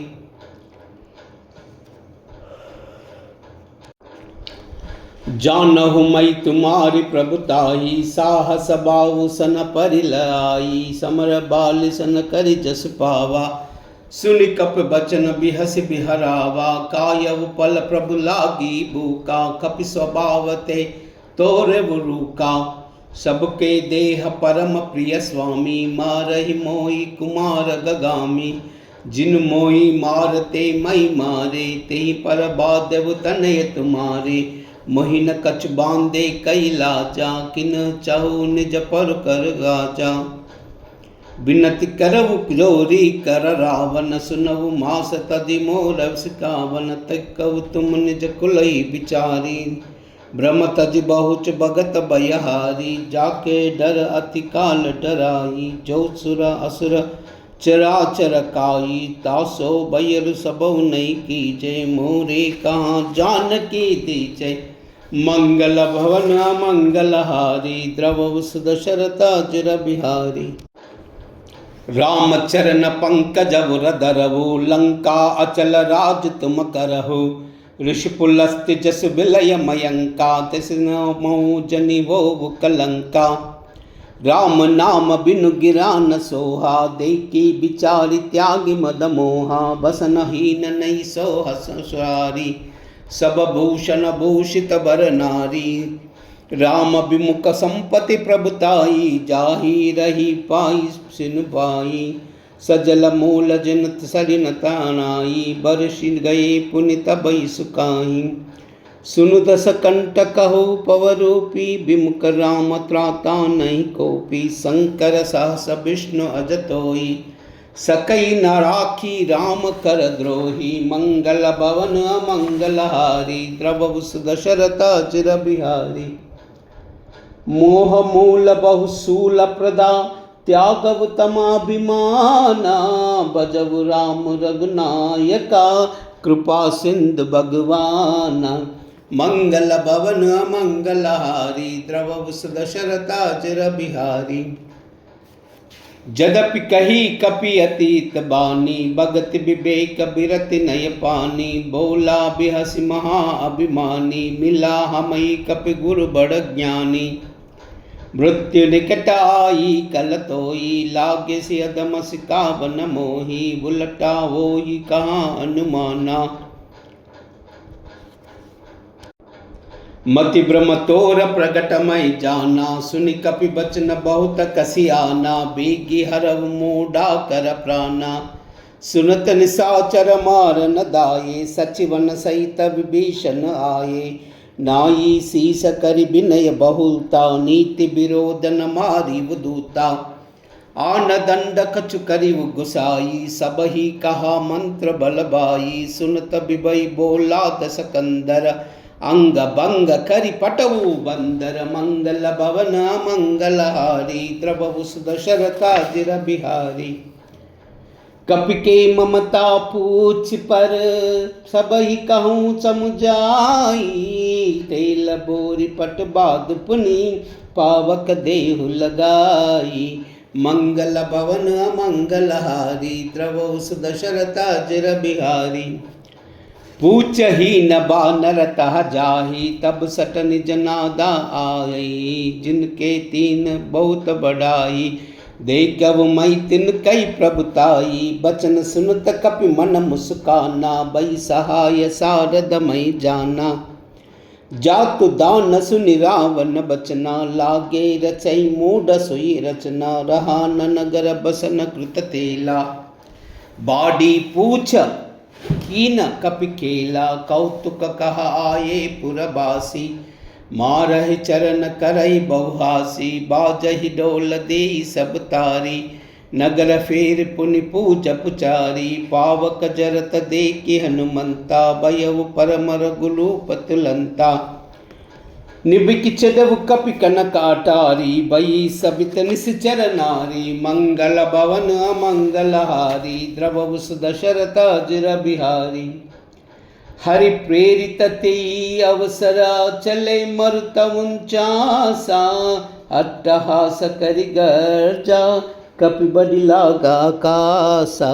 A: जानहु मई तुम्हारी प्रभुताई साहस बाहु सन परिलाई समर बाल सन करि जस पावा सुनि कप बचन बिहस बिहरावा कायव पल प्रभु लागी भूका कपि स्वभाव ते तोरे रूका सबके देह परम प्रिय स्वामी मारहि मोहि कुमार गगामी जिन मोहि मारते मई मारे ते पर बादेव तनय तुम्हारे मोहिन कछ बांधे कई लाजा किन चाहु निज पर कर गाजा बिनति करवु क्रोरी कर रावण सुनवु मास तदि मोर सिकावन तकव तुम निज कुलई बिचारी ब्रह्म तजि बहुच भगत बयहारी जाके डर अति काल डराई जो सुर असुर चराचर काई तासो बयरु सबौ नहीं कीजे मोरे कहाँ जानकी दीजे मंगल भवन मंगलहारी द्रवहुस दशरथा जिर बिहारी राम चरण पंकज उर धरहु लंका अचल राज तुम करहु ऋषिपुलस्त जस विलय मयंका तिस मऊ जनि वो कलंका राम नाम बिनु गिरा न सोहा देखी बिचारी त्यागी मद मोहा बसन हीन नहीं सोह सुरारी सब भूषण भूषित बर नारी राम विमुख संपत्ति प्रभुताई जाही रही पाई सिन पाई सजल मूल जिन सरिन तानाई बरसि गए पुनित बई सुकाई सुनु दस कंठ कहो पवरूपी विमुख राम त्राता नहीं कोपी शंकर सहस विष्णु अजतोई सकई न राखी राम कर द्रोही मंगल भवन मंगलहारी द्रवहुस दशरथा जिर बिहारी मोह मूल बहुसूल प्रदा त्यागव तमाभिमाना भजव राम रघुनायका कृपा सिंधु भगवाना मंगल भवन मंगलहारी द्रवहुस दशरथा जिर बिहारी जदपि कही कपि अतीत बानी भगत विवेक बिरति नय पानी बोला बिहसि महा अभिमानी मिला हमई कपि गुरु बड़ ज्ञानी मृत्यु निकट आई कल तोई, लागे से अदम सिकावन मोही, बुलटा वोई कहाँ अनुमाना। मति भ्रम तोर प्रगट मई जाना, सुनि कपि बचन बहुत कसियाना, बेगी हरव मूडा कर प्राणा। सुनत निशाचर मार न दाये, सचिवन सहित विभीषण आये। नाई शीस करि विनय बहुलता, नीति विरोध न मारिव दूता। आन दंड कछु करिव गुसाई, सब ही कहा मंत्र बलबाई। सुनत बिभई बोला दस कंदर, अंग भंग करि पटवु बंदर। मंगल भवन मंगल हारी, द्रवहु दशरथाजिर बिहारी। कपि के ममता पूछ पर, सबहि कहूँ समुझाई। तेल बोरी पट बाद पुनि, पावक देहु लगाई। मंगल भवन मंगल हारी, द्रवहु दशरथाजिर बिहारी। पूछ ही न बानर तह जाही, तब सट निज नादा आई। जिनके तीन बहुत बढ़ाई, देखव मई तिन कई प्रभुताई। बचन सुनत कपि मन मुस्काना, बई सहाय सारद मई जाना। जातु दान सुनि रावण बचना, लागे रचई मूढ़ सोई रचना। रहा न नगर बसन कृत तेला, बाड़ी पूछ कीन कपि केला। कौतुक कह आये पुरबासी, मारहि चरण करहि बहुहासी। बाजहि डोल देई सब तारी, नगर फेर पुनि पूज पुचारी। पावक जरत देखि हनुमंता, भयउ परम रघुरूप तुलंता। निबिक चढ़उ कपि कनक अटारी, बई सबित निश्चर नारी। मंगल भवन अमंगल हारी, द्रवहु दशरथाजिर बिहारी। हरि प्रेरित तेई अवसरा, चले मरुत उनचासा। अट्टहास करि गर्जा, कपि बडि लागा कासा।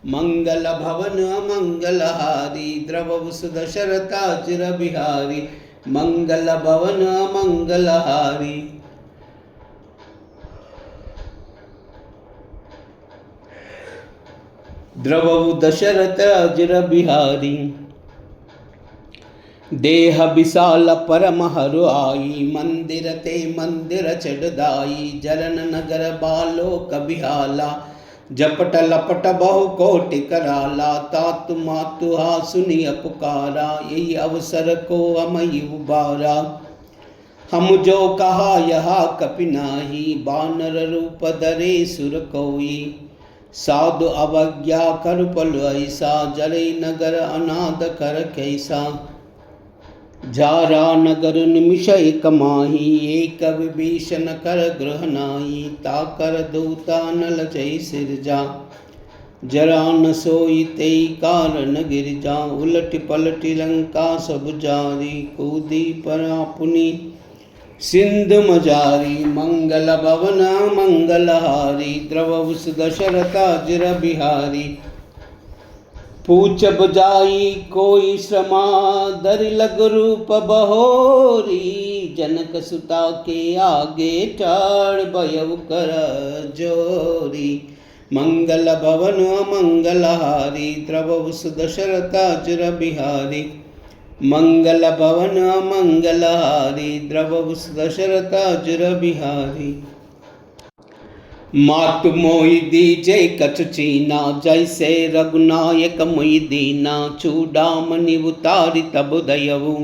A: मंगल भवन अमंगल हारी, द्रवहु दशरथाजिर बिहारी। मंगल भवन अमंगल हारी। द्रवहु दशरथाजिर बिहारी। देह विशाल परम हरु आई, मंदिर ते मंदिर चढ़दाई। जरन नगर बालो कबिहाला, जपट लपट बहु कोटि कराला। तातु मातु हा सुनिय पुकारा, यही अवसर को अमई उबारा। हम जो कहा यहा कपि नाही, बानर रूप धरे सुर कोई। साधु अवज्ञा कर पल ऐसा, जरे नगर अनाद कर कैसा। जारा नगर निमिष एक माही, एक विभीषण कर गृह नाई। ताकर दूता नल जय सिरजा, जरा न सोई तेई कारण गिरजा। उलट पलट लंका सब जारी, कूदी पर पुनि सिंधु मजारी। मंगल भवन मंगल हारी, द्रवहु दशरथाजिर बिहारी। पूछ बुझाई कोई श्रमा, दरि लग रूप बहोरी। जनक सुता के आगे ठाड़, भयउ कर जोरी। मंगल भवन अमंगल हारी, द्रवहु दशरथाजिर बिहारी। मंगल भवन अमंगल हारी, द्रवहु दशरथाजिर बिहारी। मातु मोहि दीजे कछु चीना, जैसे रघुनायक मोहि दीना। चूड़ामणि उतारि तब दयऊ,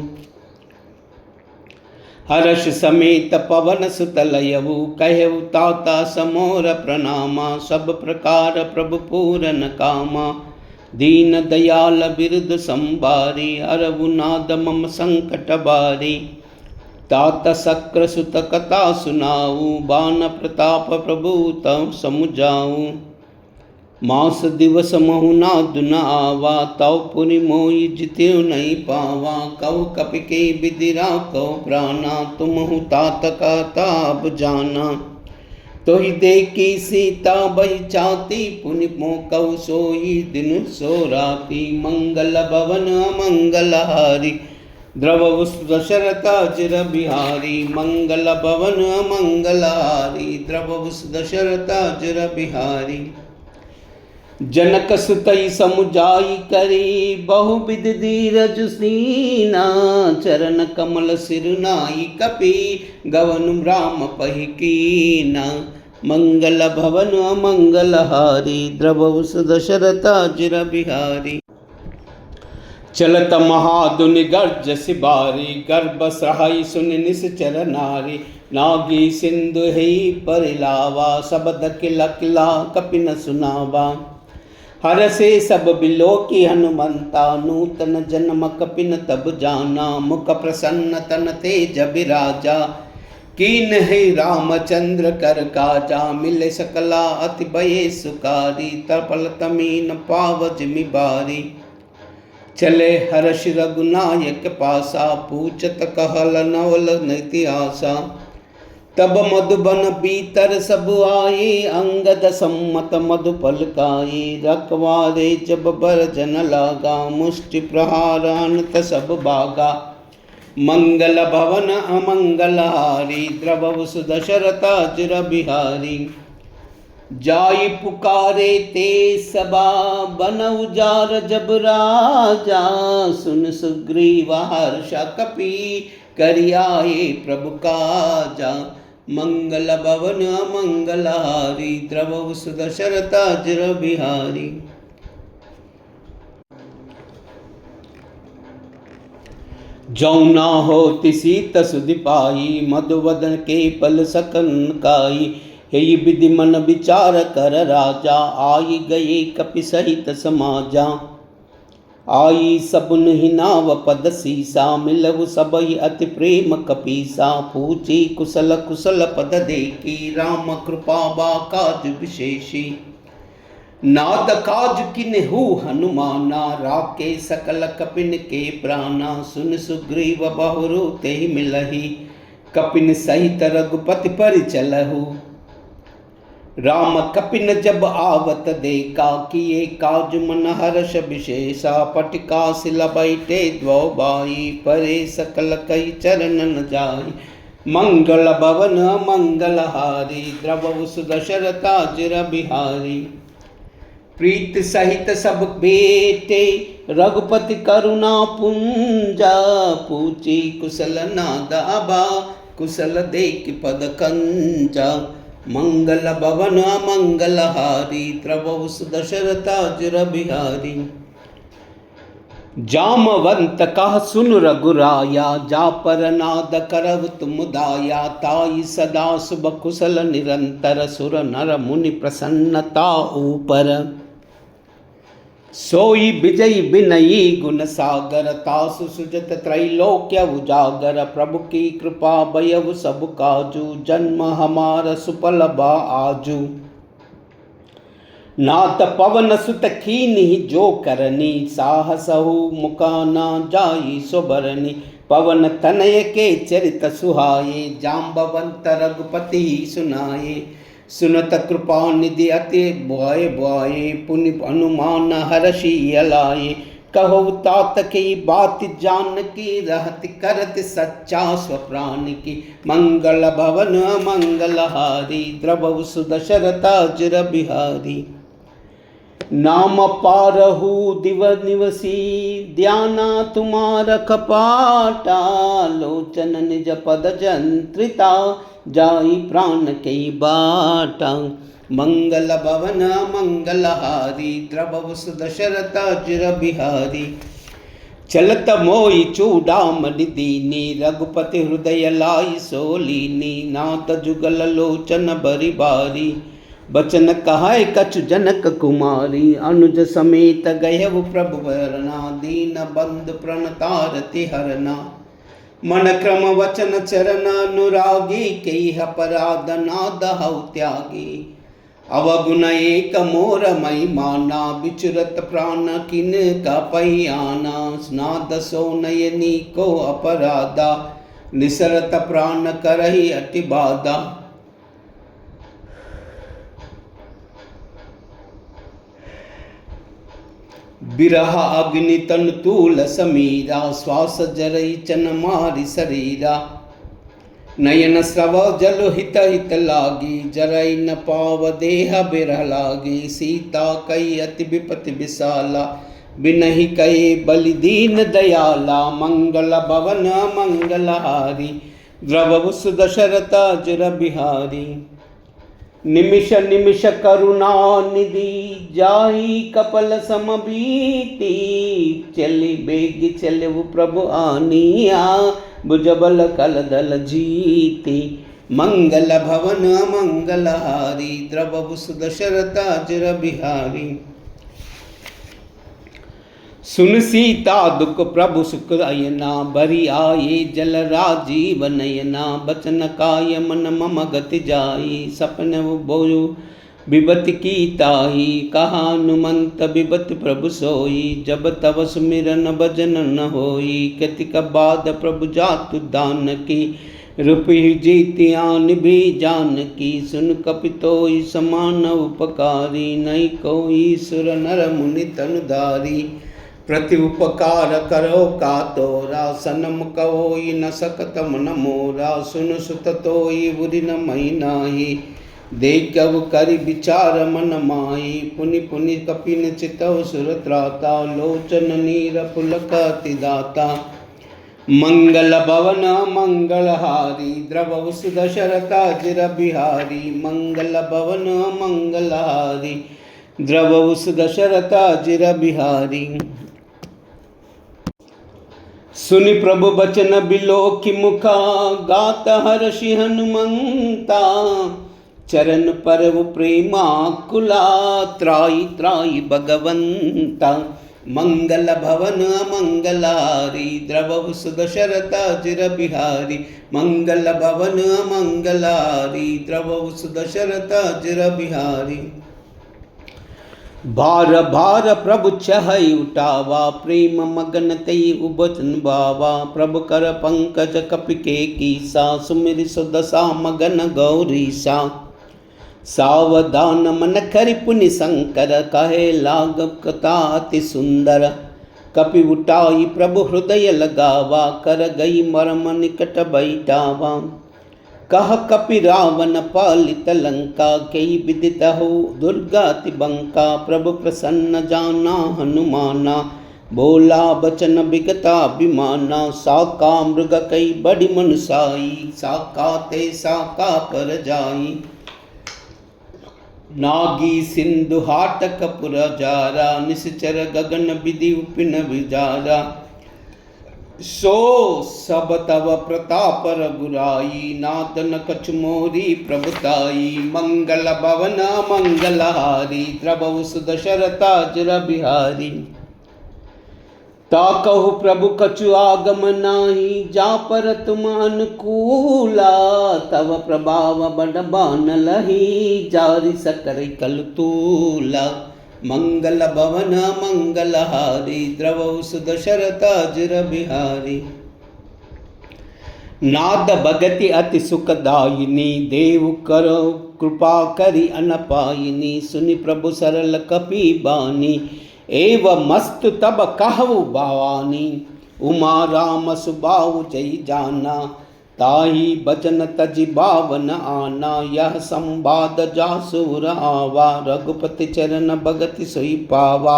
A: हर्ष समेत पवन सुत लयऊ। कहऊ ताता समोर प्रणामा, सब प्रकार प्रभु पूरन कामा। दीन दयाल बिरद संभारी, अरवु नाद मम संकट बारी। तात शक्र सुत कथा सुनाऊ, बान प्रताप प्रभु तव समुझाऊ। मास दिवस महु नाद न आवा, तव पुनि मोहि जित्यु नहीं पावा। कव कपि के विधि राखौ प्राणा, तुमहु तात कथा अब जाना। तोहि देखी सीता बही चाती, पुनि मोकऊ सोई दिन सो राती। मंगल भवन अमंगल हारी, द्रववुस दशरथ अजिर बिहारी मंगल भवन मंगलहारी द्रववुस दशरथ अजिर बिहारी। जनक सुतई समुझाई करी बहुविध धीरज सीना चरण कमल सिरनाई कपि गवन राम पहि कीना मंगल भवन मंगलहारी द्रववुस दशरथ अजिर बिहारी। चलत महाधुनि गर्ज सिबारी गर्भ सहाय सुन निश्चर नारी नागी सिंधु है परिलावा शबद किला किला कपिन सुनावा। हर से सब बिलो की हनुमंता नूतन जन्म कपिन तब जाना मुख प्रसन्न तन तेज बिराजा कीन है रामचंद्र कर काजा मिले सकला अति भये सुकारी तपल तमीन पाव जिमि बारी। चले हर्ष रघुनायक पासा पूछत कहल नवल इतिहासा तब मधुबन भीतर सब आए अंगद सम्मत मधुपल काये रखवारे जब बरजन लागा मुष्टि प्रहार अनत सब बागा। मंगल भवन अमंगलहारी द्रववुस दशरथ अजिर बिहारी। जाई पुकारे ते सबा बन उजार जब राजा सुन सुग्रीव हर्ष कपि करियाए प्रभु काजा। मंगल भवन मंगलहारी द्रववुस दशरथ अजिर बिहारी। जौना होति सीत सुधि पाई मधुवदन के पल सकन काई हे विधि मन विचार कर राजा आई गए कपि सहित समाजा। आई सबुन ही नाव पद सीसा मिलवु सबई अति प्रेम कपीसा पूछी कुशल कुशल पद देखी राम कृपा बा काज विशेषी। नाद काज किन्हु हनुमाना राके सकल कपिन के प्राणा सुन सुग्रीव बहुरु ते मिलही कपिन सहित रघुपति पर चलहु। राम कपिन जब आवत देखा किए काज मन हर्ष विशेषा पटिका सिल बैठे द्वौ बाई परे सकल कई चरण न जाई। मंगल भवन मंगलहारी द्रववुस दशरथ अजिर बिहारी। प्रीत सहित सब बेटे रघुपति करुणा पुंजा पूछी कुशल नादाबा कुशल देख पद कंजा। मंगल भवन मंगलहारी द्रववुस दशरथ अजिर बिहारी। जामवंत कह सुन रघुराया जा पर नाद करव तुम दाया ताई सदा शुभ कुशल निरंतर सुर नर मुनि प्रसन्नता ऊपर। सोई विजयी बिनयी गुण सागर तासु सुजत त्रैलोक्य उजागर प्रभु की कृपा भयउ सब काजू जन्म हमार सुफल बा आजू। नाथ पवन सुत कीन्ही जो करनी साहसहु मुका ना जाई सुबरनी। पवन तनय के चरित सुहाये जाम्बवंत रघुपति सुनाये। सुनत कृपा निधि अति बुआए बुआए पुनि हनुमान हर्षि अलाये। कहो तात की बात जान की रहत करत सच्चा स्वप्राण की। मंगल भवन मंगलहारी द्रववुस दशरथ अजिर बिहारी। नाम पारहु दिव निवसी ध्याना तुम्हार कपाटा लोचन निज पद जंत्रिता जाई प्राण के बाटा। मंगल भवन मंगलहारी द्रववुस दशरथ अजिर बिहारी। चलत मोई चूड़ामणि दीनी रघुपति हृदय लाई सोलीनी। नाथ जुगल लोचन बरि बारी बचन कहाय कछु जनक कुमारी। अनुज समेत गयहु प्रभु वरना दीन बंधु प्रणतारति हरना। मन क्रम वचन चरण अनुरागी कई अपराध नाद हौ त्यागी। अवगुण एक मोर मई माना बिचुरत प्राण किन का पैयाना। स्नाद सो नयनी को अपराधा निसरत प्राण करहि अति बाधा। बिरह अग्नि तन तूल समीरा श्वास जरई चन मारी शरीरा नयन स्रव जल हित हित लागी जरई न पाव देह बिरह लागी सीता कई अति विपति विशाला बिनहि कई बलि दीन दयाला मंगल भवन मंगलहारी द्रवभुस दशरथ अजर बिहारी निमिष निमिष करुणा निधि जाहि कपल समबीति चली बेगी चलु प्रभु आनिया भुजबल कल दल जीति मंगल भवन मंगलहारी द्रवभुस दशरथ अजर बिहारी सुन सीता दुख प्रभु सुख अयना बरी आये जल राजीव नयना बचन काय मन मम गति जाई सपन बोयो विबत की ताई कहा हनुमंत विबत प्रभु सोई जब तव सुमिरन भजन न होई कतिक बाद प्रभु जातु दान की रूपी जीतियान भी जान की सुन कपितोई समान उपकारी नहीं कोई सुर नर मुनि तनुधारी प्रति उपकार करो का तोरा सनम कवोई न सकत मन मोरा सुन सुत तोई बुरी न मई नाही देखव करि विचार मन माई पुनि पुनि कपिन चितव सुर त्राता लोचन नीर पुलकति दाता मंगल भवन मंगलहारी द्रवभुस दशरथ अजर बिहारी मंगल भवन मंगलहारी द्रवभुस दशरथ अजर बिहारी सुनि प्रभु बचन बिलोकि मुखा गात हर्षि हनुमंता चरण परव प्रेमा कुला त्राई त्राई भगवंता मंगल भवन मंगलारी द्रवभुस दशरथ अजर बिहारी मंगल भवन मंगलारी द्रवभुस दशरथ अजर बिहारी भार भार प्रभु चहई उठावा प्रेम मगन तई उबचन बावा प्रभु कर पंकज कपिके कीसा सुमिरि सुदशा मगन गौरीसा सावधान मन करि पुनि शंकर कहे लाग कथा अति सुंदर कपि उठाई प्रभु हृदय लगावा कर गई मरम निकट बैठावा कह कपि रावण पालित लंका कई विदित हो दुर्गाति बंका प्रभु प्रसन्न जाना हनुमाना बोला बचन विगता विमाना साका मृग कई बड़ी मनुसाई साका ते साका पर जाई नागी सिंधु हाटक पुर जारा निश्चर गगन विधि उपिन विजारा सो सब तव प्रताप रघुराई नादन कछु मोरी प्रभुताई मंगल भवन मंगलहारी द्रवभुस दशरथ अजर बिहारी ता कहु प्रभु कछु आगम नाही जा पर तुम अनुकूला तव प्रभाव बड़ बान लही जारि सकरै कल तूला मंगल भवन मंगलहारी द्रवभुस दशरथ अजर बिहारी नाद भगति अति सुखदायिनी देव करो कृपा करि अनपायिनी सुनि प्रभु सरल कपि बानी एव मस्त तब कहु भवानी उमा राम सुबाहु जय जाना ताही बचन तजि बावन आना यह संवाद जासुर आवा रघुपति चरण भगति सोई पावा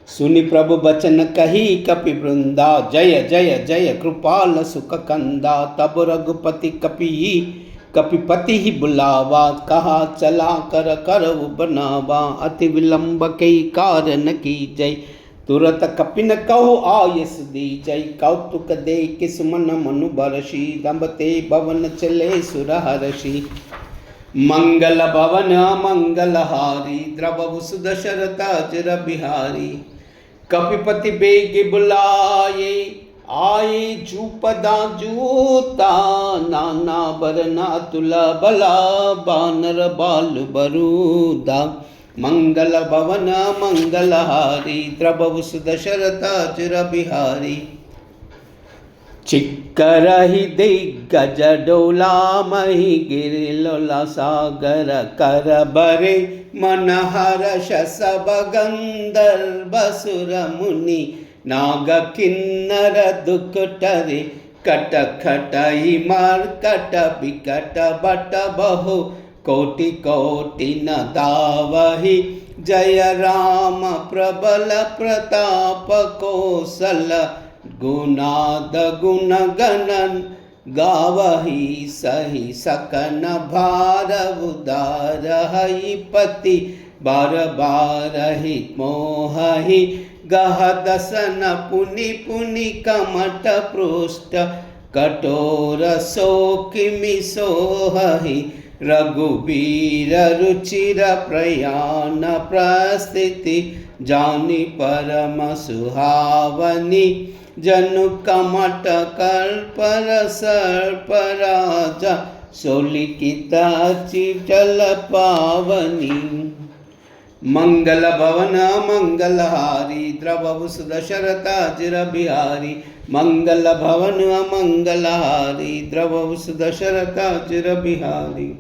A: सुनि प्रभु बचन कही कपि वृंदा जय जय जय कृपाल सुख कंदा तब रघुपति कपिपति ही बुलावा कहा चला कर करऊ बनावा अति विलंब कई कारण की जय तुरत कपिन कहो आयस दी जय कौतुक दे किस मन मनु बरसी दंबते भवन चले सुर हर्षि मंगल भवन मंगलहारी द्रवभुस दशरथ अजर बिहारी कपिपति बेग बुलाए आए जूपदा जूता नाना बरना तुला बला बानर बाल बरूदा मंगल भवन मंगलहारी द्रवभुस दशरथ अजर बिहारी चिक्करहि दिग्गज डोला मही गिरि लोला सागर कर बरे मन हर्ष सब गंधर्व सुर मुनि नाग किन्नर दुख टरे कट खटई मर्कट बिकट बट बहु कोटि कोटि न दावहि जय राम प्रबल प्रताप कौशल गुणाद गुण गणन गावहि सही सकन भार उदार हई पति बार बार ही मोहि गह दसन पुनि पुनि कमट पृष्ठ कठोर शोकिमि सोहि रघुबीर रुचिर प्रयाण प्रस्थिति जानि परम सुहावनी जनु कमट कल्पर सर्प राजा सोलिकिता चिटल पावनी मंगल भवन मंगलहारी द्रवभुस दशरथाजिर बिहारी मंगल भवन मंगलहारी द्रवभुस दशरथाजिर बिहारी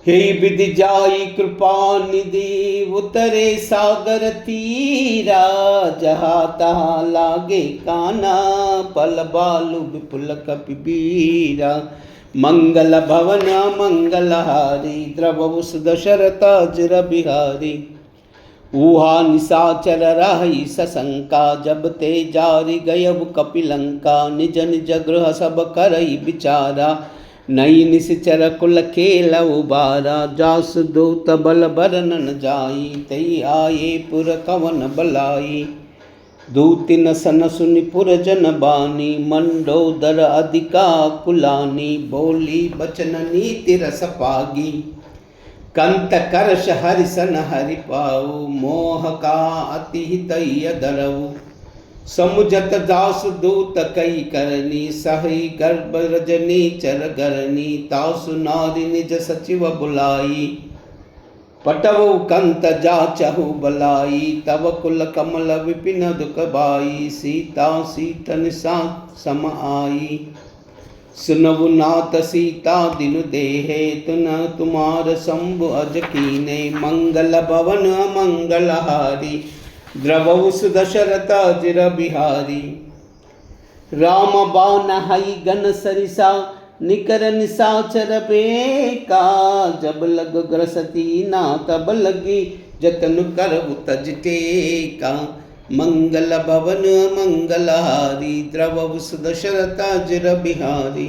A: हे विधि जाई कृपा निधि उतरे सागर तीरा जहाँ तहाँ लागे काना पल बालु विपुल कपिबीरा मंगल भवन मंगलहारी द्रवभुस दशरथाजिर बिहारी ऊहा निशाचर रही सशंका जब ते जारी गयब कपिलंका निज निज गृह सब करई विचारा नई निश्चर कुल खेल उबारा जास दूत बल बरनन जाई तई आये पुर कवन बलाई दूतिन सन सुनि पुर जन बानी मंडोदर अधिका कुलानी बोली बचन नीति रस पागी कंत करश हरिसन हरि पाऊ मोह का अति हितैय दरऊ समुझत दास दूत कई करनी सही गर्भ रजनी चर गरनी तासु नारी निज सचिव बुलाई पटवु कंत जाचहु बलाई तव कुल कमल विपिन दुख बाई सीता सीत निशा सम आई सुनवु नाथ सीता दिनु देहे तुन तुमार शंभु अज कीने मंगल भवन मंगलहारी द्रवभुस दशरथाजिर बिहारी राम बाण हई गन सरिसा निकर निशाचर बेका जब लग ग्रसती ना तब लगी जतन करबु तज टेका मंगल भवन मंगलहारी द्रवभुस दशरथाजिर बिहारी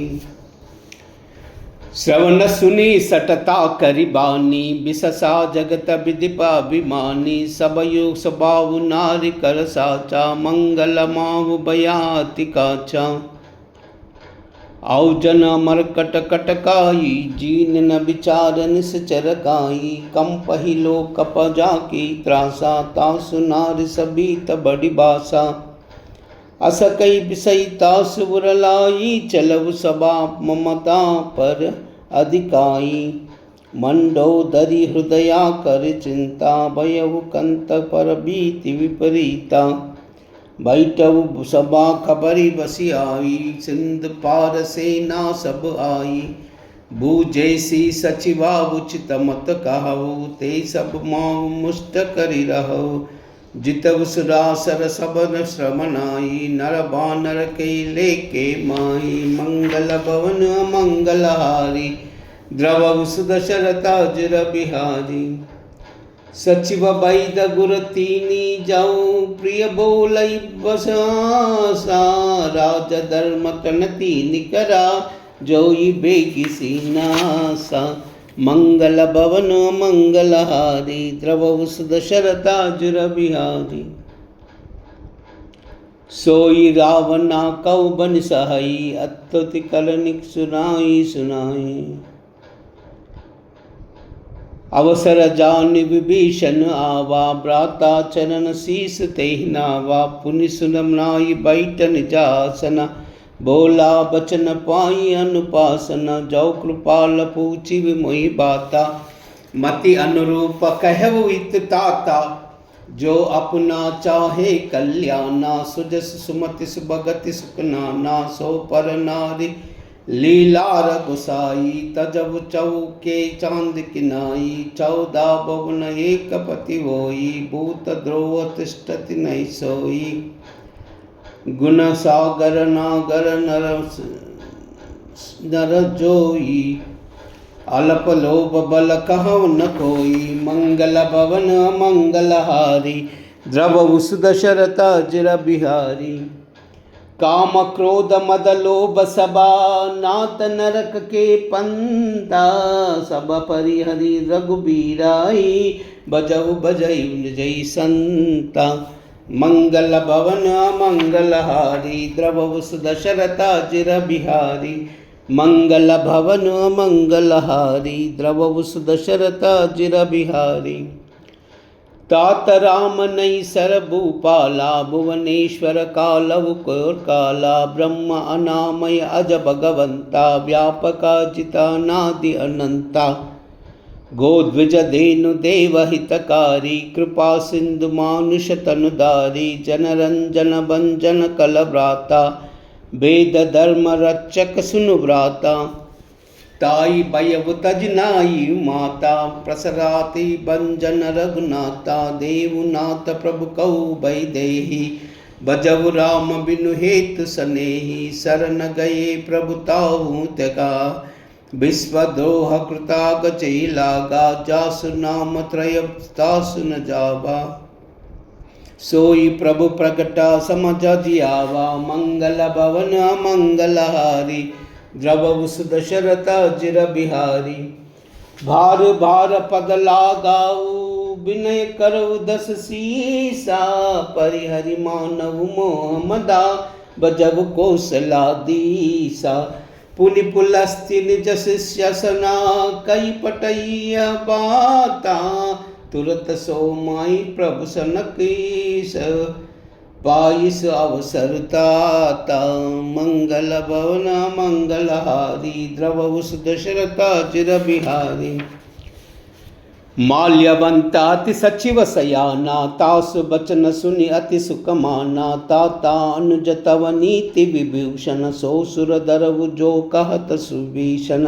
A: श्रवण सुनी सटता करिबानी बिससा जगत विदिपाभिमानी सब योग स्वभाव नारी कर साचा मंगल माहु बयाति काचा औ जन मरकट कटकाई जीन न विचार निश्चर काई कम पहिलो कप जाकी त्रासा तासु नारी सबीत बड़ी बासा अस कई बिसई तासु बुरलाई चलव सबा ममता पर अधिकाई मंडोदरी हृदया कर चिंता भयउ कंत पर बीति विपरीता बैठऊ सबा खबरी बसी आई सिंध पार सेना सब आई बूझेसी सचिवा उचित मत कहु ते सब माहु मुष्ट करि रहु जितव सुरासर सबन श्रमनाई नर बानर के लेके माई मंगल भवन मंगलहारी द्रवभुस दशरथाजिर बिहारी सचिव वैद गुर तीनी जाऊं प्रिय बोलई बसासा राज धर्म तन तीन करा जोई बेगी सीनासा मंगल भवन मंगलहारी द्रवभुस दशरथाजिर बिहारी सोई रावणा कौ बन सहाई अत्युति कलनिक सुनाई सुनाई अवसर जान विभीषण आवा भ्राता चरण शीस तेहि नावा पुनि सुनमनाई बैठन जासन बोला बचन पाई अनुपासन जो कृपाल पूछि मोहि बाता मति अनुरूप कहु इत ताता जो अपना चाहे कल्याणा सुजस सुमति सुभगति सुख नाना सो पर नारी लीला रघुसाई तजब चौके चांद किनाई 14 भवन एक पति होई भूत द्रोह तिष्ठति नहीं सोई गुण सागर नागर नर जोई अलप लोभ बल कहु न कोई मंगल भवन मंगलहारी द्रव सुदशरथ अजिर बिहारी काम क्रोध मद लोभ सबा नाथ नरक के पंता सब परिहरि रघुबीराई बजऊ बजई जय संता मंगल भवन मंगलहारी द्रव सुदशरथ अजिर बिहारी मंगल भवन मंगलहारी द्रव सुदशरथ अजिर बिहारी तात राम नई सर भूपाला भुवनेश्वर कालव कोर काला ब्रह्म अनामय अज भगवंता व्यापका जिता नादि अनंता गोद्विज धेनु देव हितकारी कृपा सिंधु मानुष तनुदारी जनरंजन भंजन कलव्राता वेद धर्म रक्षक सुनु व्राता ताई भयव तजनाई माता प्रसराति भंजन रघुनाथा देवनाथ प्रभु कौ भय देहि भजव राम बिनु हेतु सनेहि शरण गए प्रभु ताहु त्यगा विश्वद्रोह कृताग चैलागा जासु नाम त्रय तासु न जावा सोई प्रभु प्रगटा समझ दियावा मंगल भवन मंगलहारी द्रव सुदशरथ अजिर बिहारी भार भार पद लागाऊ विनय करऊ दस सीसा परिहरि मानव मोह मदा बजब कौशलादीसा पुनि पुलस्ति निज शिष्य सना कई पटैया बाता तुरत सोमाई प्रभु सनकीस पाइस अवसरता मंगल भवन मंगलहारी द्रव सुदशरथ अजिर बिहारी माल्यवंता अति सचिव सयाना तासु बचन सुनि अति सुकमाना ताता अनुज तव नीति विभूषण सो सुर दरव जो कहत सुभीषण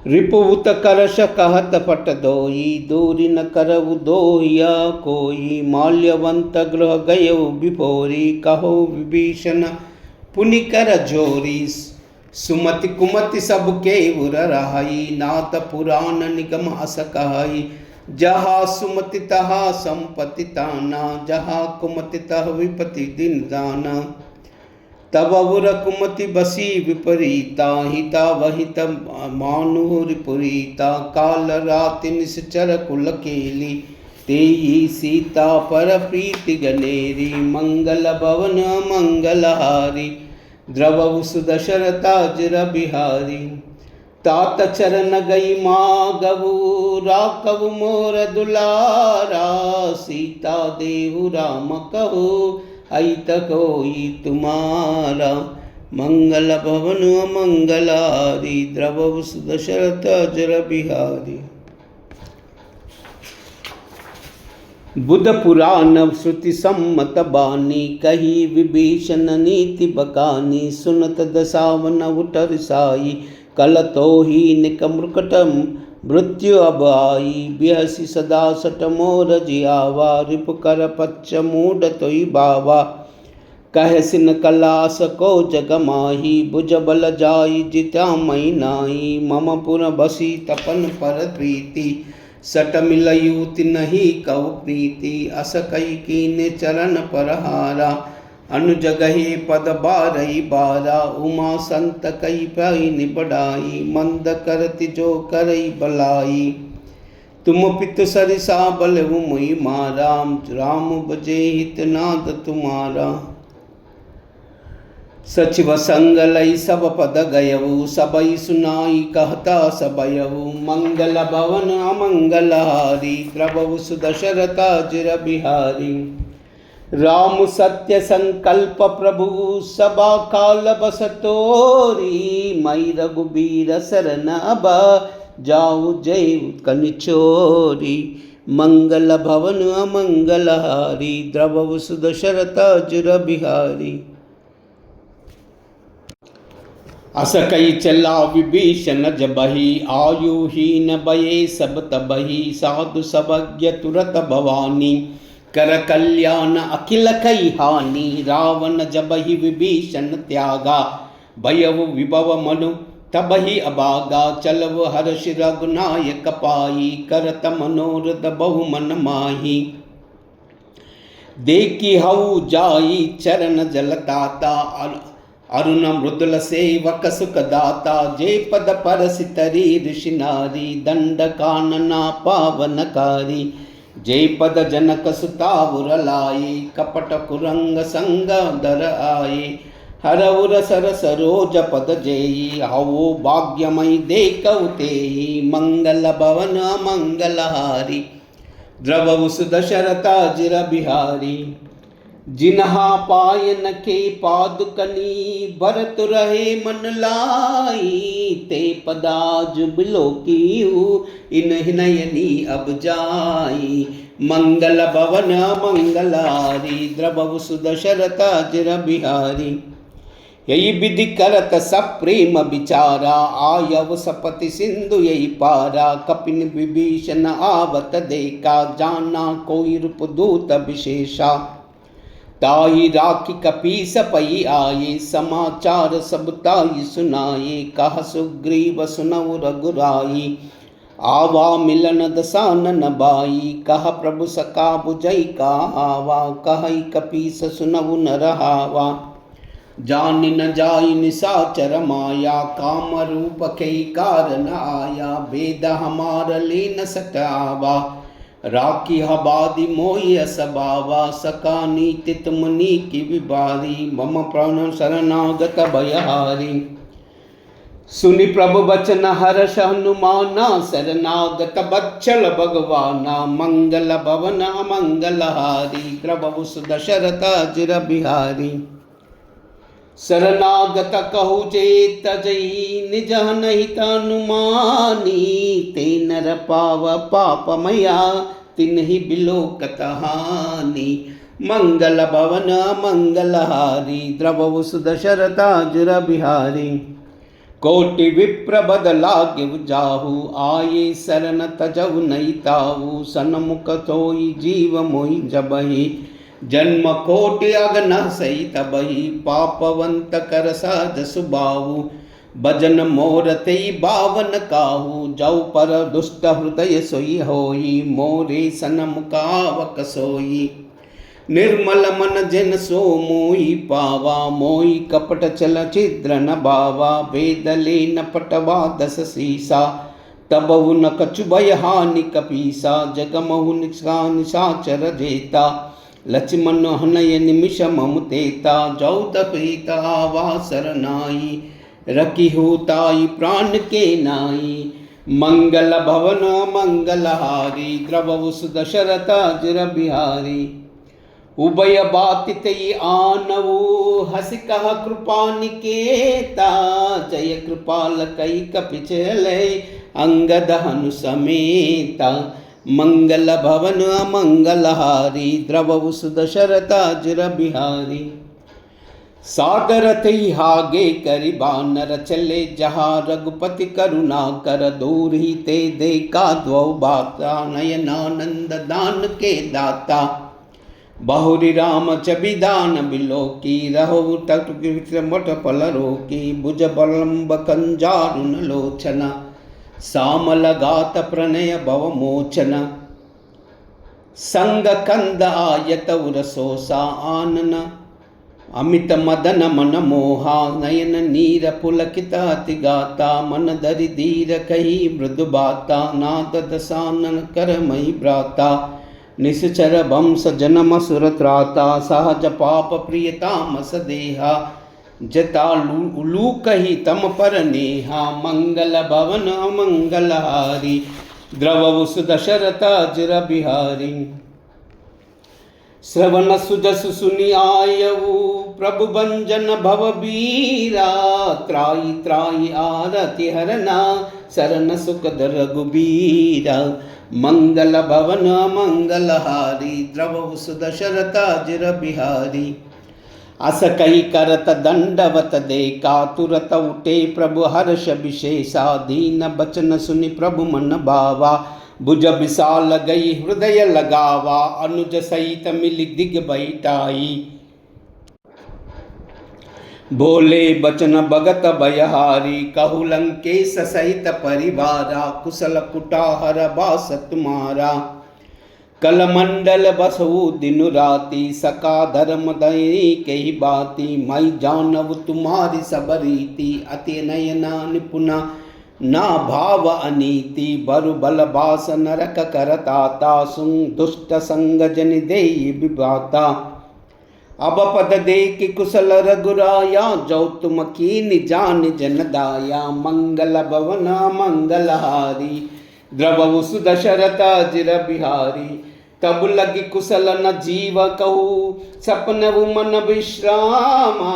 A: रिपुत करश कहत पट दोई दूरी न करऊ दोहिया कोई माल्यवंत गृह गयो बिभोरी कहो विभीषण पुनि कर जोरी सुमति कुमति सबके उर रहाई नाथ पुराण निगम अस कहाई जहाँ सुमति तहा संपति ताना जहाँ कुमति तह विपति दिन दाना तब उर कुमति बसी विपरीता हिता वहित मानुरिपुरीता काल राति निश्चर कुल केली तेई सीता पर प्रीति गनेरी मंगल भवन मंगलहारी द्रव सुदशरथ अजिर बिहारी तात चरण गई मागवु राकव मोर दुलारा सीता देहु राम कहु अत कोई तुम्हारा मंगल भवन मंगलारी द्रव सुदशरथ अजिर बिहारी बुध पुराण श्रुति सम्मत बानी कही विभीषण नीति बकानी सुनत दसावन उटर साई कल तो ही निक मृकटम मृत्यु अब आई बिहसी सदा सट मोर जियावा रिप कर पच्च मूड तोई बावा कह सिन कलास को जग माही भुज बल जाई जित्या मई नाई मम पुर बसी तपन पर प्रीति सट मिलयूति नहीं कव प्रीति अस कई कीने चरण पर हारा अनुजगहि पद बारई बारा उमा संत कई पाई निबड़ाई मंद करति जो करई बलाई तुम पित सरिसा बल मुई मारा राम बजे हित नाद तुम्हारा सचिव संग लई सब पद गयऊ सबई सुनाई कहता सबयऊ मंगल भवन अमंगलहारी द्रवऊ सुदशरथ अजिर बिहारी राम सत्य संकल्प प्रभु सबा काल बस तोरी मई रघुबीर सरन अब जाऊ जय कनिचोरी मंगल भवन अमंगलहारी द्रवऊ सुदशरथ अजिर बिहारी। अस कई चला विभीषण जबहि आयुहीन भये सब तबहि साधु सबज्ञ तुरत भवानी कर कल्याण अखिल कई हानि रावण जबहि विभीषण त्यागा भयउ विभव मनु तबहि अभागा चलव हर्ष रघुनायक पाई करत मनोरथ बहु मन माही देखी हऊ जाई चरण जलताता अरुण मृदुल सेवक सुख दाता जे पद परसि तरी ऋषि नारी दंड कानना पावनकारी जे पद जनक सुतावुर लाए कपट कुरंग संग दर आए हरउर सर सरोज पद जेई हवो भाग्यमयी देखउ तेई मंगल भवन मंगलहारी द्रवउ सुदशरथा जिर बिहारी जिन्हा पायन के पादुकनी भरत रहे मन लाई ते पदाज बिलो कीऊ इन नयनी अब जाई मंगल भवन मंगलारी द्रवउ सुदशरथा जिर बिहारी यही विधि करत सब प्रेम विचारा आयव सपति सिंधु यही पारा कपिन विभीषण आवत देखा जाना कोई रूप दूत विशेषा ताई राखी कपीस पई आये समाचार सब ताई सुनाये कह सुग्रीव सुनऊ रघुराई आवा मिलन दसानन बाई कह प्रभु सका बुझई का आवा कहई कपीस सुनऊ न रहावा जान न जाई निसाचर माया काम रूप कई कारण आया वेद हमार ले न सकावा राखी हबादी मोहि असबावा सकानी तित मुनि की विबारी मम प्राण शरणागत भयहारी सुनि प्रभु बचन हर्ष हनुमाना शरणागत बच्छल भगवाना मंगल भवन मंगलहारी द्रवउ सुदशरथ जिर बिहारी शरणागत कहु चेत जई निज हित अनुमानी ते नर पाव पापमया तिन्हि बिलोकत हानि मंगल भवन मंगलहारी द्रवउ सुदशरथा जिर बिहारी कोटि विप्र बदलाग्य जाहु आये शरण तजउ नहीं ताहु सन्मुख सोई जीव मोहि जबहि जन्म कोटि अगन सही तबहि पापवंत कर साज सुबाहु भजन मोर तेई बावन काहू जौ पर दुष्ट हृदय सोई होई मोरे सन्मुखावक सोई निर्मल मन जिन सो मोई पावा मोई कपट चल छिद्र न बावा वेदले न पटवा दस सीसा तबहु न कछु भय हानि कपीसा जगमहु निशाचर जेता लक्ष्मण हनय निमिष ममतेता जौ तपीता वासर नाई रखी होताई प्राण के नाई मंगल भवन मंगलहारी द्रवउ सुदशरथ जिर बिहारी उभय बातित आनवो हसि कह कृपा निकेता जय कृपाल कई कपिचले अंगद हनु समेता मंगल भवन मंगलहारी द्रवउ सुदशरथ जिर बिहारी सादर थई हागे करि बानर चले जहाँ रघुपति करुणा कर दूर ही ते देखा द्वौ बाता नयनानंद दान के दाता बहुरी राम चबिदान बिलोकी रहो तट मठ पल रोकी भुज बलम्ब कंजारुन लोचना साम लगात प्रणय भव मोचन संग कंद आयत उरसोसा आनन अमित मदन मन मोहा नयन नीर पुलकित अति गाता मन दरि धीर कही मृदु बाता नाद दसानन कर मई भ्राता निश्चर वंश जन्म सुर त्राता सहज पाप प्रियतामस देहा जता लू कही तम पर नेहा मंगल भवन मंगलहारी द्रवउ सुदशरथ जिर बिहारी श्रवण सुजसु सुनि आयऊ प्रभु भंजन भव बीरा त्राई त्राई आरति हरना शरण सुख रघुबीरा मंगल भवन मंगलहारी द्रवउ सुदशरथ जिर बिहारी अस कही करत दंडवत देखा, तुरत उठे प्रभु हर्ष विशेषा। दीन बचन सुनि प्रभु मन भावा, भुज विशाल गई हृदय लगावा। अनुज सहित मिली दिग बैठाई, बोले बचन भगत भयहारी। कहु लंकेश सहित परिवारा, कुशल कुटाहर बास तुम्हारा। कल मंडल बसऊ दिन राति, सका धर्म दई कही बाती। मई जानव तुम्हारी सब रीति, अति नयना निपुणा ना भाव अनीति। बरु बल बास नरक करताता, सुन दुष्ट संग जन देई विभाता। अब पद देख कुशल रघुराया, जो तुम कीन जान जन दाया। मंगल भवना मंगलहारी, द्रवहु सुदशरथ अजिर बिहारी। तब लगी कुशल न जीव कहू, सपनहु मन विश्रामा।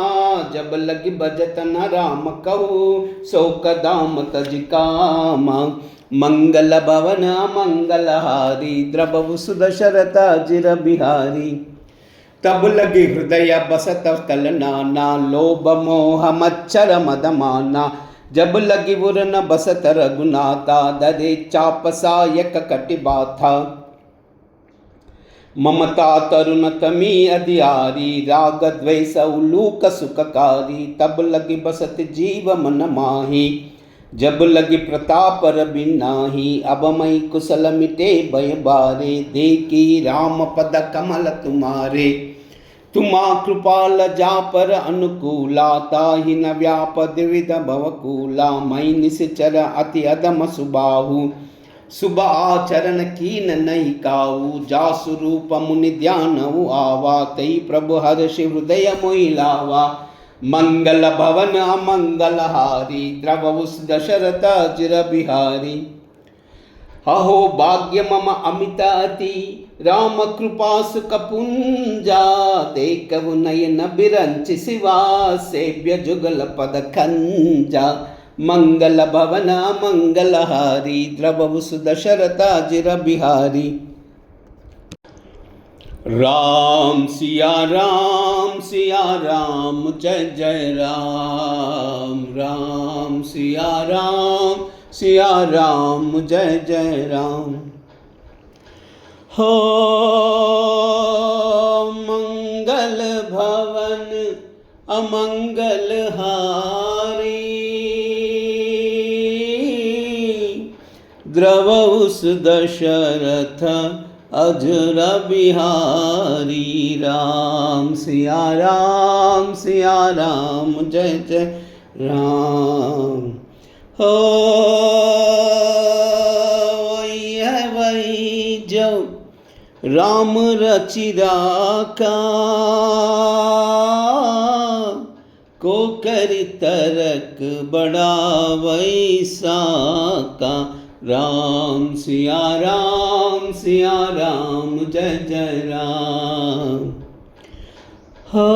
A: जब लगी बजत न राम कहू, शोक दाम तज कामा। मंगल भवन मंगलहारी, द्रवहु सुदशरथ अजिर बिहारी। तब लगे हृदय बसत तल नाना, लोभ मोह मच्छर मद माना। जब लगी उर न बसत रघुनाथा, दरे चाप सायक कटि बाथा। ममता तरुण तमी अधियारी, राग द्वेष उलूक सुखकारी। तब लगी बसत जीव मन माही, जब लगी प्रताप रवि नाही। अब मई कुशल मिटे भय बारे, देखी राम पद कमल तुम्हारे। तुमा कृपाल जा पर अनुकूला, ताहि न व्यापद विद भवकूला। मई निश्चर अति अदम सुबाहु, शुभ आचरण कीन नहीं काऊ। जासु रूप मुनि ध्यान आवा, तई प्रभु हर्ष हृदय मोहि लावा। मंगल भवन मंगलहारी, द्रवहु दशरथ अजिर बिहारी। अहो भाग्य मम अमित अति, राम कृपा सुख पुंजा। देखहु नयन बिरंच शिवा, सेव्य जुगल पद खंजा। मंगल भवन मंगलहारी, द्रवहु दशरथ अजिर बिहारी। राम सिया राम जय जय राम। राम सिया राम जय जय राम। हो मंगल भवन अमंगल हारी, द्रवहु दशरथ अजिर बिहारी। राम सिया राम जय जय राम। हो वही जो राम रचि राखा, को करि तरक बड़ा वैसाका। राम सिया राम जय जय राम। हो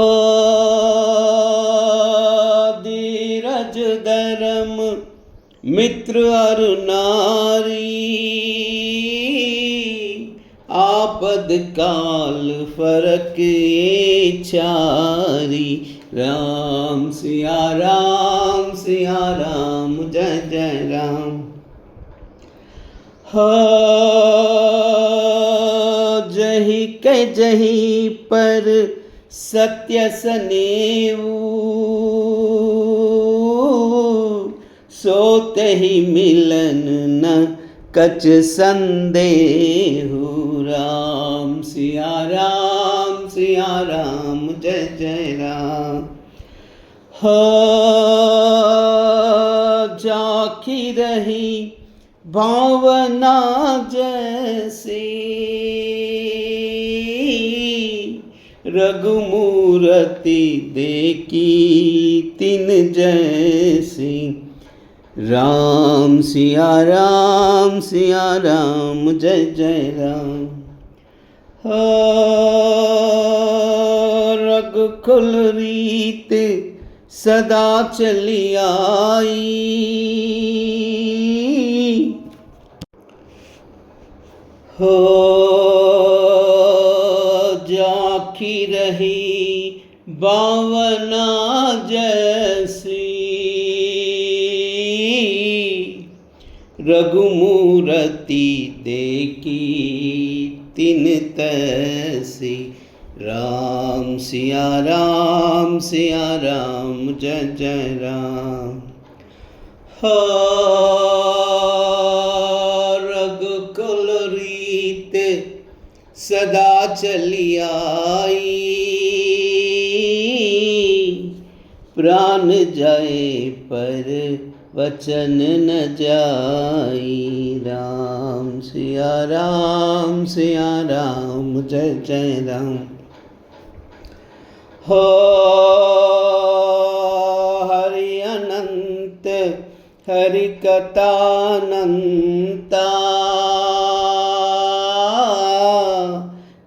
A: धीरज धर्म मित्र अरु नारी, आपद काल फरक ये चारी। राम सिया राम जय जय राम। हो जही के जही पर सत्य सनेऊ, सोते ही मिलन न कछ संदेहु। राम सिया राम जय जय राम। हो जाखी रही भावना जैसी, रघुमूर्ति देखी तिन जैसी। राम सिया राम जय जय राम। हो रघुकुल रीत सदा चली आई, हो जाखी रही भावना जैसी रघुमूर्ति देखी तिन तैसी। राम सिया राम जय जय राम। रघुकुल रीत सदा चली आई, प्राण जाए पर वचन न जाई। राम सिया राम जय जय राम। हो हरि अनंत हरि कथानंता,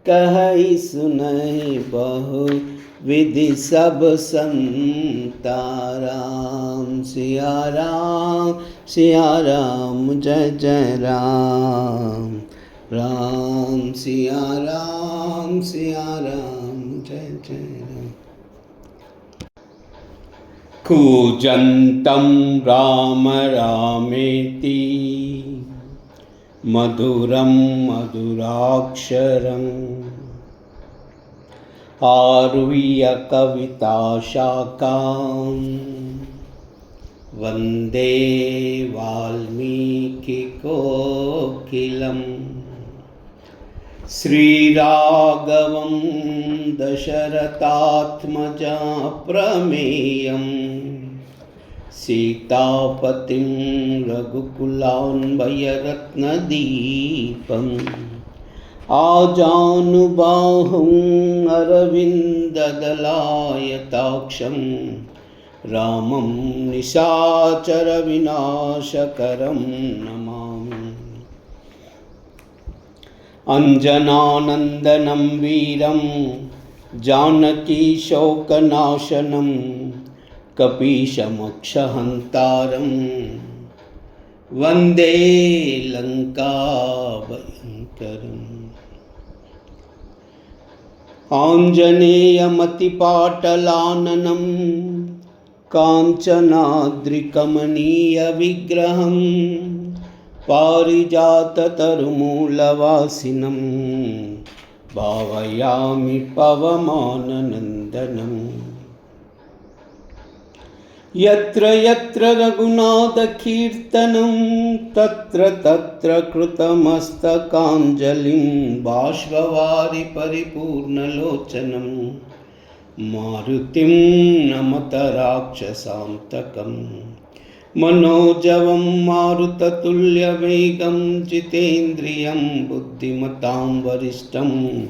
A: कहई सुनहि बहु विधि सब संता। राम सिया राम जय जय राम। राम सिया राम जय जय राम। कूजन्तं राम रामेति मधुरं मधुराक्षरम्, आरुह्य कविताशाखां वन्दे वाल्मीकिकोकिलं। श्रीराघवं दशरथात्मजा प्रमेयं, सीतापतिं रघुकुलान्वयरत्नदीपम्। आजानुबाहुं अरविन्ददलायताक्षं, रामं निशाचरविनाशकरं नमामि। अञ्जनानन्दनं वीरं जानकीशोकनाशनं, कपीशमक्षहन्तारं वन्दे लङ्काभयङ्करम्। आञ्जनेयमतिपाटलाननं काञ्चनाद्रिकमनीयविग्रहं, पारिजाततरुमूलवासिनं भावयामि पवमाननन्दनम्। यत्र यत्र रघुनाथकीर्तनं, तत्र तत्र कृतमस्तकाञ्जलिं, बाष्पवारि परिपूर्णलोचनं, मारुतिं नमत राक्षसान्तकं। मनोजवं मारुततुल्यवेगं, जितेन्द्रियं बुद्धिमतां वरिष्ठं,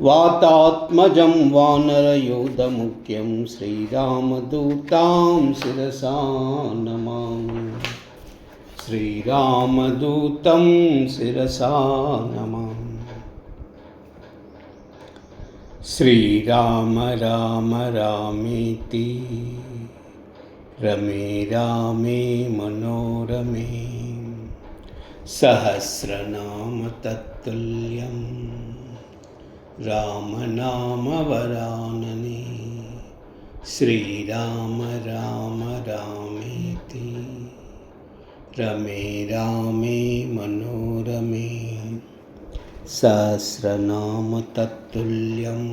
A: वातात्मजं वानरयूथमुख्यं, श्रीरामदूतां शिरसा नमामि। श्रीरामदूतं शिरसा नमामि। श्रीराम राम रामेति रमे रामे मनोरमे, सहस्रनाम तत्तुल्यं राम नाम वरानने। श्रीराम राम रामेति रमे रामे मनोरमे, सहस्रनाम तत्तुल्यं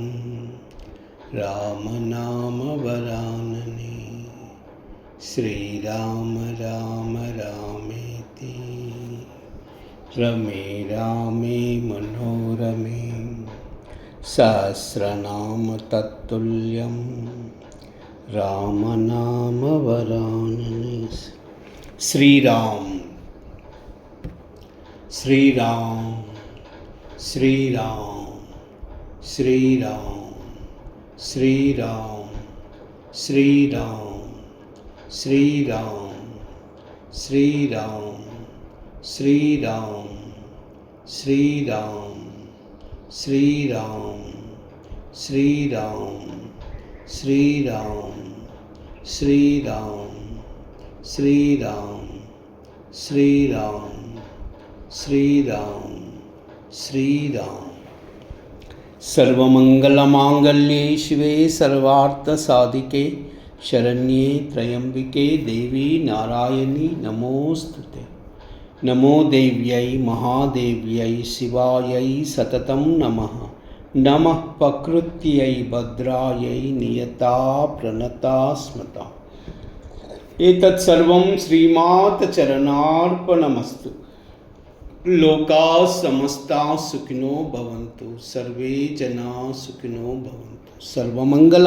A: राम नाम वरानने। श्रीराम राम रामेति रमे रामे मनोरमे, सहस्रनाम तत्तुल्यं राम नाम वरानने। श्री राम श्री राम श्री राम श्री राम श्री राम श्री राम श्री राम श्री राम श्री राम श्री राम श्री राम श्री राम श्री राम श्री राम श्री राम श्री राम श्री राम श्री राम। सर्वमंगलमांगल्ये शिवे सर्वार्थसाधिके शरण्ये त्र्यंबिके देवी नारायणी नमोस्तुते। नमो देव्यै महादेव्यै शिवायै सततं नमः। नमः प्रकृत्यै भद्रायै नियता प्रणता स्मृता। एतत् सर्वं श्रीमात् चरणार्पणमस्तु। लोकाः समस्ताः सुखिनो भवन्तु, सर्वे जनाः सुखिनो भवन्तु। सर्वमंगल।